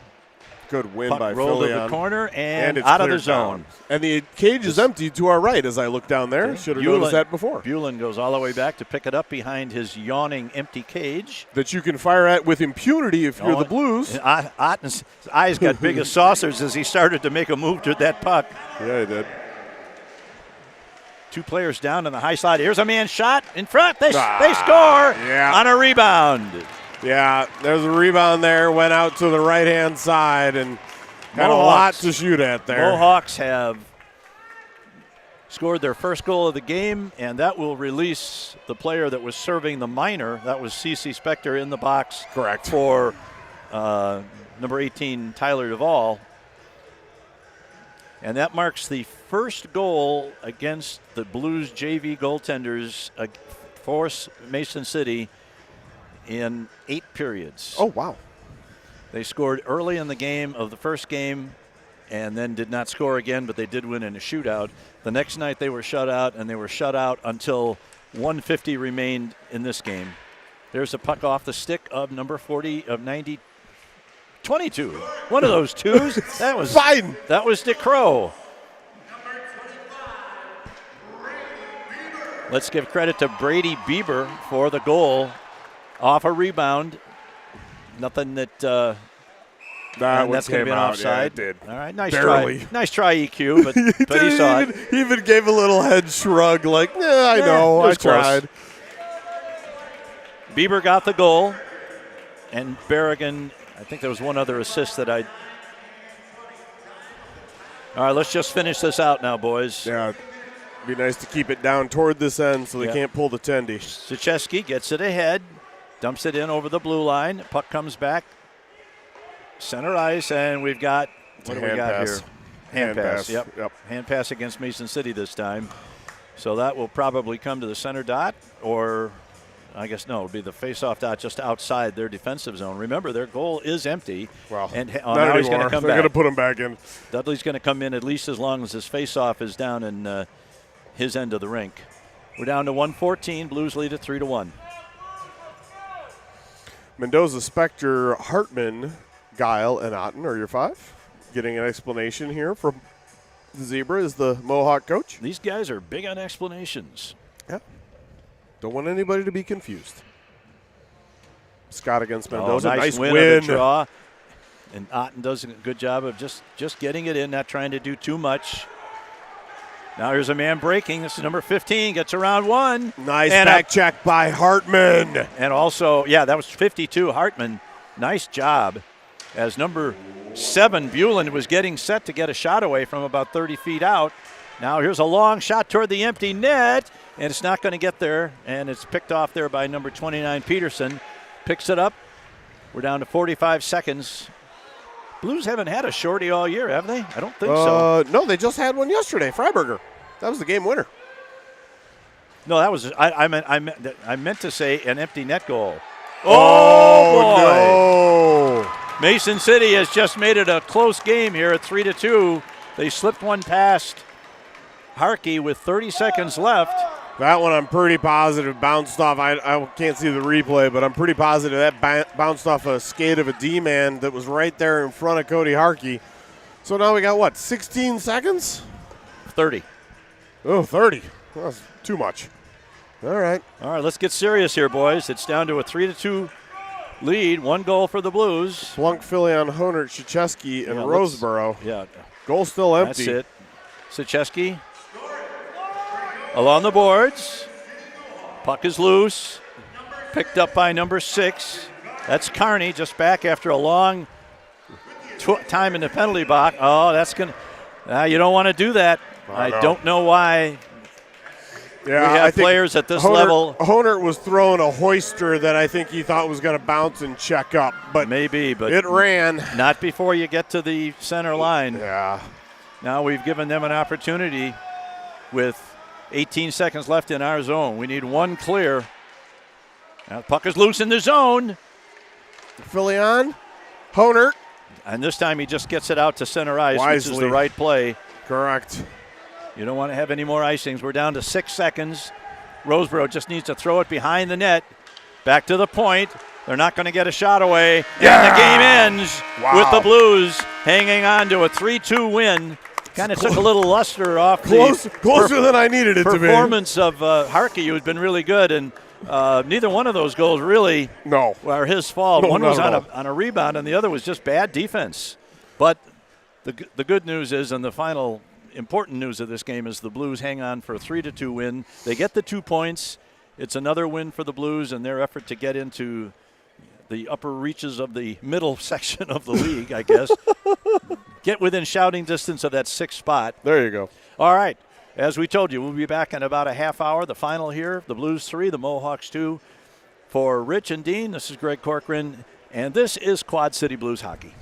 Good win Puck by rolled to Filion. the corner and it's out of the cleared zone. Down. And the cage is empty to our right as I look down there. Okay. Should have noticed that before. Bulin goes all the way back to pick it up behind his yawning empty cage. That you can fire at with impunity if you're the Blues. Otten's eyes got big as saucers as he started to make a move to that puck. Yeah, he did. Two players down on the high side. Here's a man shot in front. They score on a rebound. Yeah, there's a rebound there. Went out to the right-hand side and had a lot to shoot at there. Mohawks have scored their first goal of the game, and that will release the player that was serving the minor. That was C.C. Spector in the box. Correct. For number 18, Tyler Duvall. And that marks the first goal against the Blues JV goaltenders for Mason City in 8 periods. Oh, wow. They scored early in the game of the first game and then did not score again, but they did win in a shootout. The next night they were shut out, and they were shut out until 1:50 remained in this game. There's a puck off the stick of number 40 of 90. 22. One of those twos. That was fine. That was DeCrow. Let's give credit to Brady Bieber for the goal off a rebound. Nothing that that's going to be an offside. Yeah, it did. All right, nice Barely. try. Nice try, EQ, but he saw it. He even gave a little head shrug like, yeah, I know, I tried. Bieber got the goal, and Berrigan, I think there was one other assist that I. All right, let's just finish this out now, boys. Yeah, it'd be nice to keep it down toward this end so they can't pull the tendy. Zacheski gets it ahead, dumps it in over the blue line. Puck comes back, center ice, and we've got what do we got pass. here? Hand pass. Yep. Hand pass against Mason City this time. So that will probably come to the center dot, or I guess no, it'll be the face-off dot just outside their defensive zone. Remember, their goal is empty. Well, and now he's going to come They're back. going to put him back in. Dudley's going to come in at least as long as his face-off is down in his end of the rink. We're down to 1:14. Blues lead at 3-1. Mendoza, Spector, Hartman, Guile, and Otten are your 5. Getting an explanation here from the Zebra is the Mohawk coach. These guys are big on explanations. Yeah. Don't want anybody to be confused. Scott against Mendoza. Nice win. Of the draw. And Otten does a good job of just getting it in, not trying to do too much. Now here's a man breaking. This is number 15. Gets around one. Nice back check by Hartman. And also, that was 52. Hartman, nice job. As number 7, Bueland, was getting set to get a shot away from about 30 feet out. Now here's a long shot toward the empty net, and it's not going to get there. And it's picked off there by number 29, Peterson. Picks it up. We're down to 45 seconds. Blues haven't had a shorty all year, have they? I don't think so. No, they just had one yesterday. Freiberger. That was the game winner. No, that was I meant to say an empty net goal. Oh, boy. No. Mason City has just made it a close game here at 3-2. They slipped one past Harkey with 30 seconds left. That one I'm pretty positive bounced off. I can't see the replay, but I'm pretty positive that bounced off a skate of a D-man that was right there in front of Cody Harkey. So now we got, 16 seconds? 30. Oh, 30. That's too much. All right, let's get serious here, boys. It's down to a 3-2 lead. 1 goal for the Blues. Plunk, Filion, Honert, Krzyzewski, and Roseboro. Goal still empty. That's it. Krzyzewski along the boards. Puck is loose. Picked up by number 6. That's Carney, just back after a long time in the penalty box. Oh, that's going to you don't want to do that. I don't know why. Yeah, we have players at this level. Honert was throwing a hoister that I think he thought was going to bounce and check up. But maybe, but it ran. Not before you get to the center line. Yeah. Now we've given them an opportunity with 18 seconds left in our zone. We need 1 clear. Now the puck is loose in the zone. Filion, Honert. And this time he just gets it out to center ice, Wisely. which is the right play. Correct. You don't want to have any more icings. We're down to 6 seconds. Roseboro just needs to throw it behind the net. Back to the point. They're not going to get a shot away. Yeah! And the game ends with the Blues hanging on to a 3-2 win. Kind of took a little luster off closer than I needed it to be. Performance of Harkey, who's been really good, and neither one of those goals really are his fault. No, one was on a rebound, and the other was just bad defense. But the good news is, and the final important news of this game is the Blues hang on for a 3-2 win. They get the 2 points. It's another win for the Blues in their effort to get into the upper reaches of the middle section of the league, I guess. Get within shouting distance of that 6th spot. There you go. All right. As we told you, we'll be back in about a half hour. The final here, the Blues 3, the Mohawks 2. For Rich and Dean, this is Greg Corcoran, and this is Quad City Blues Hockey.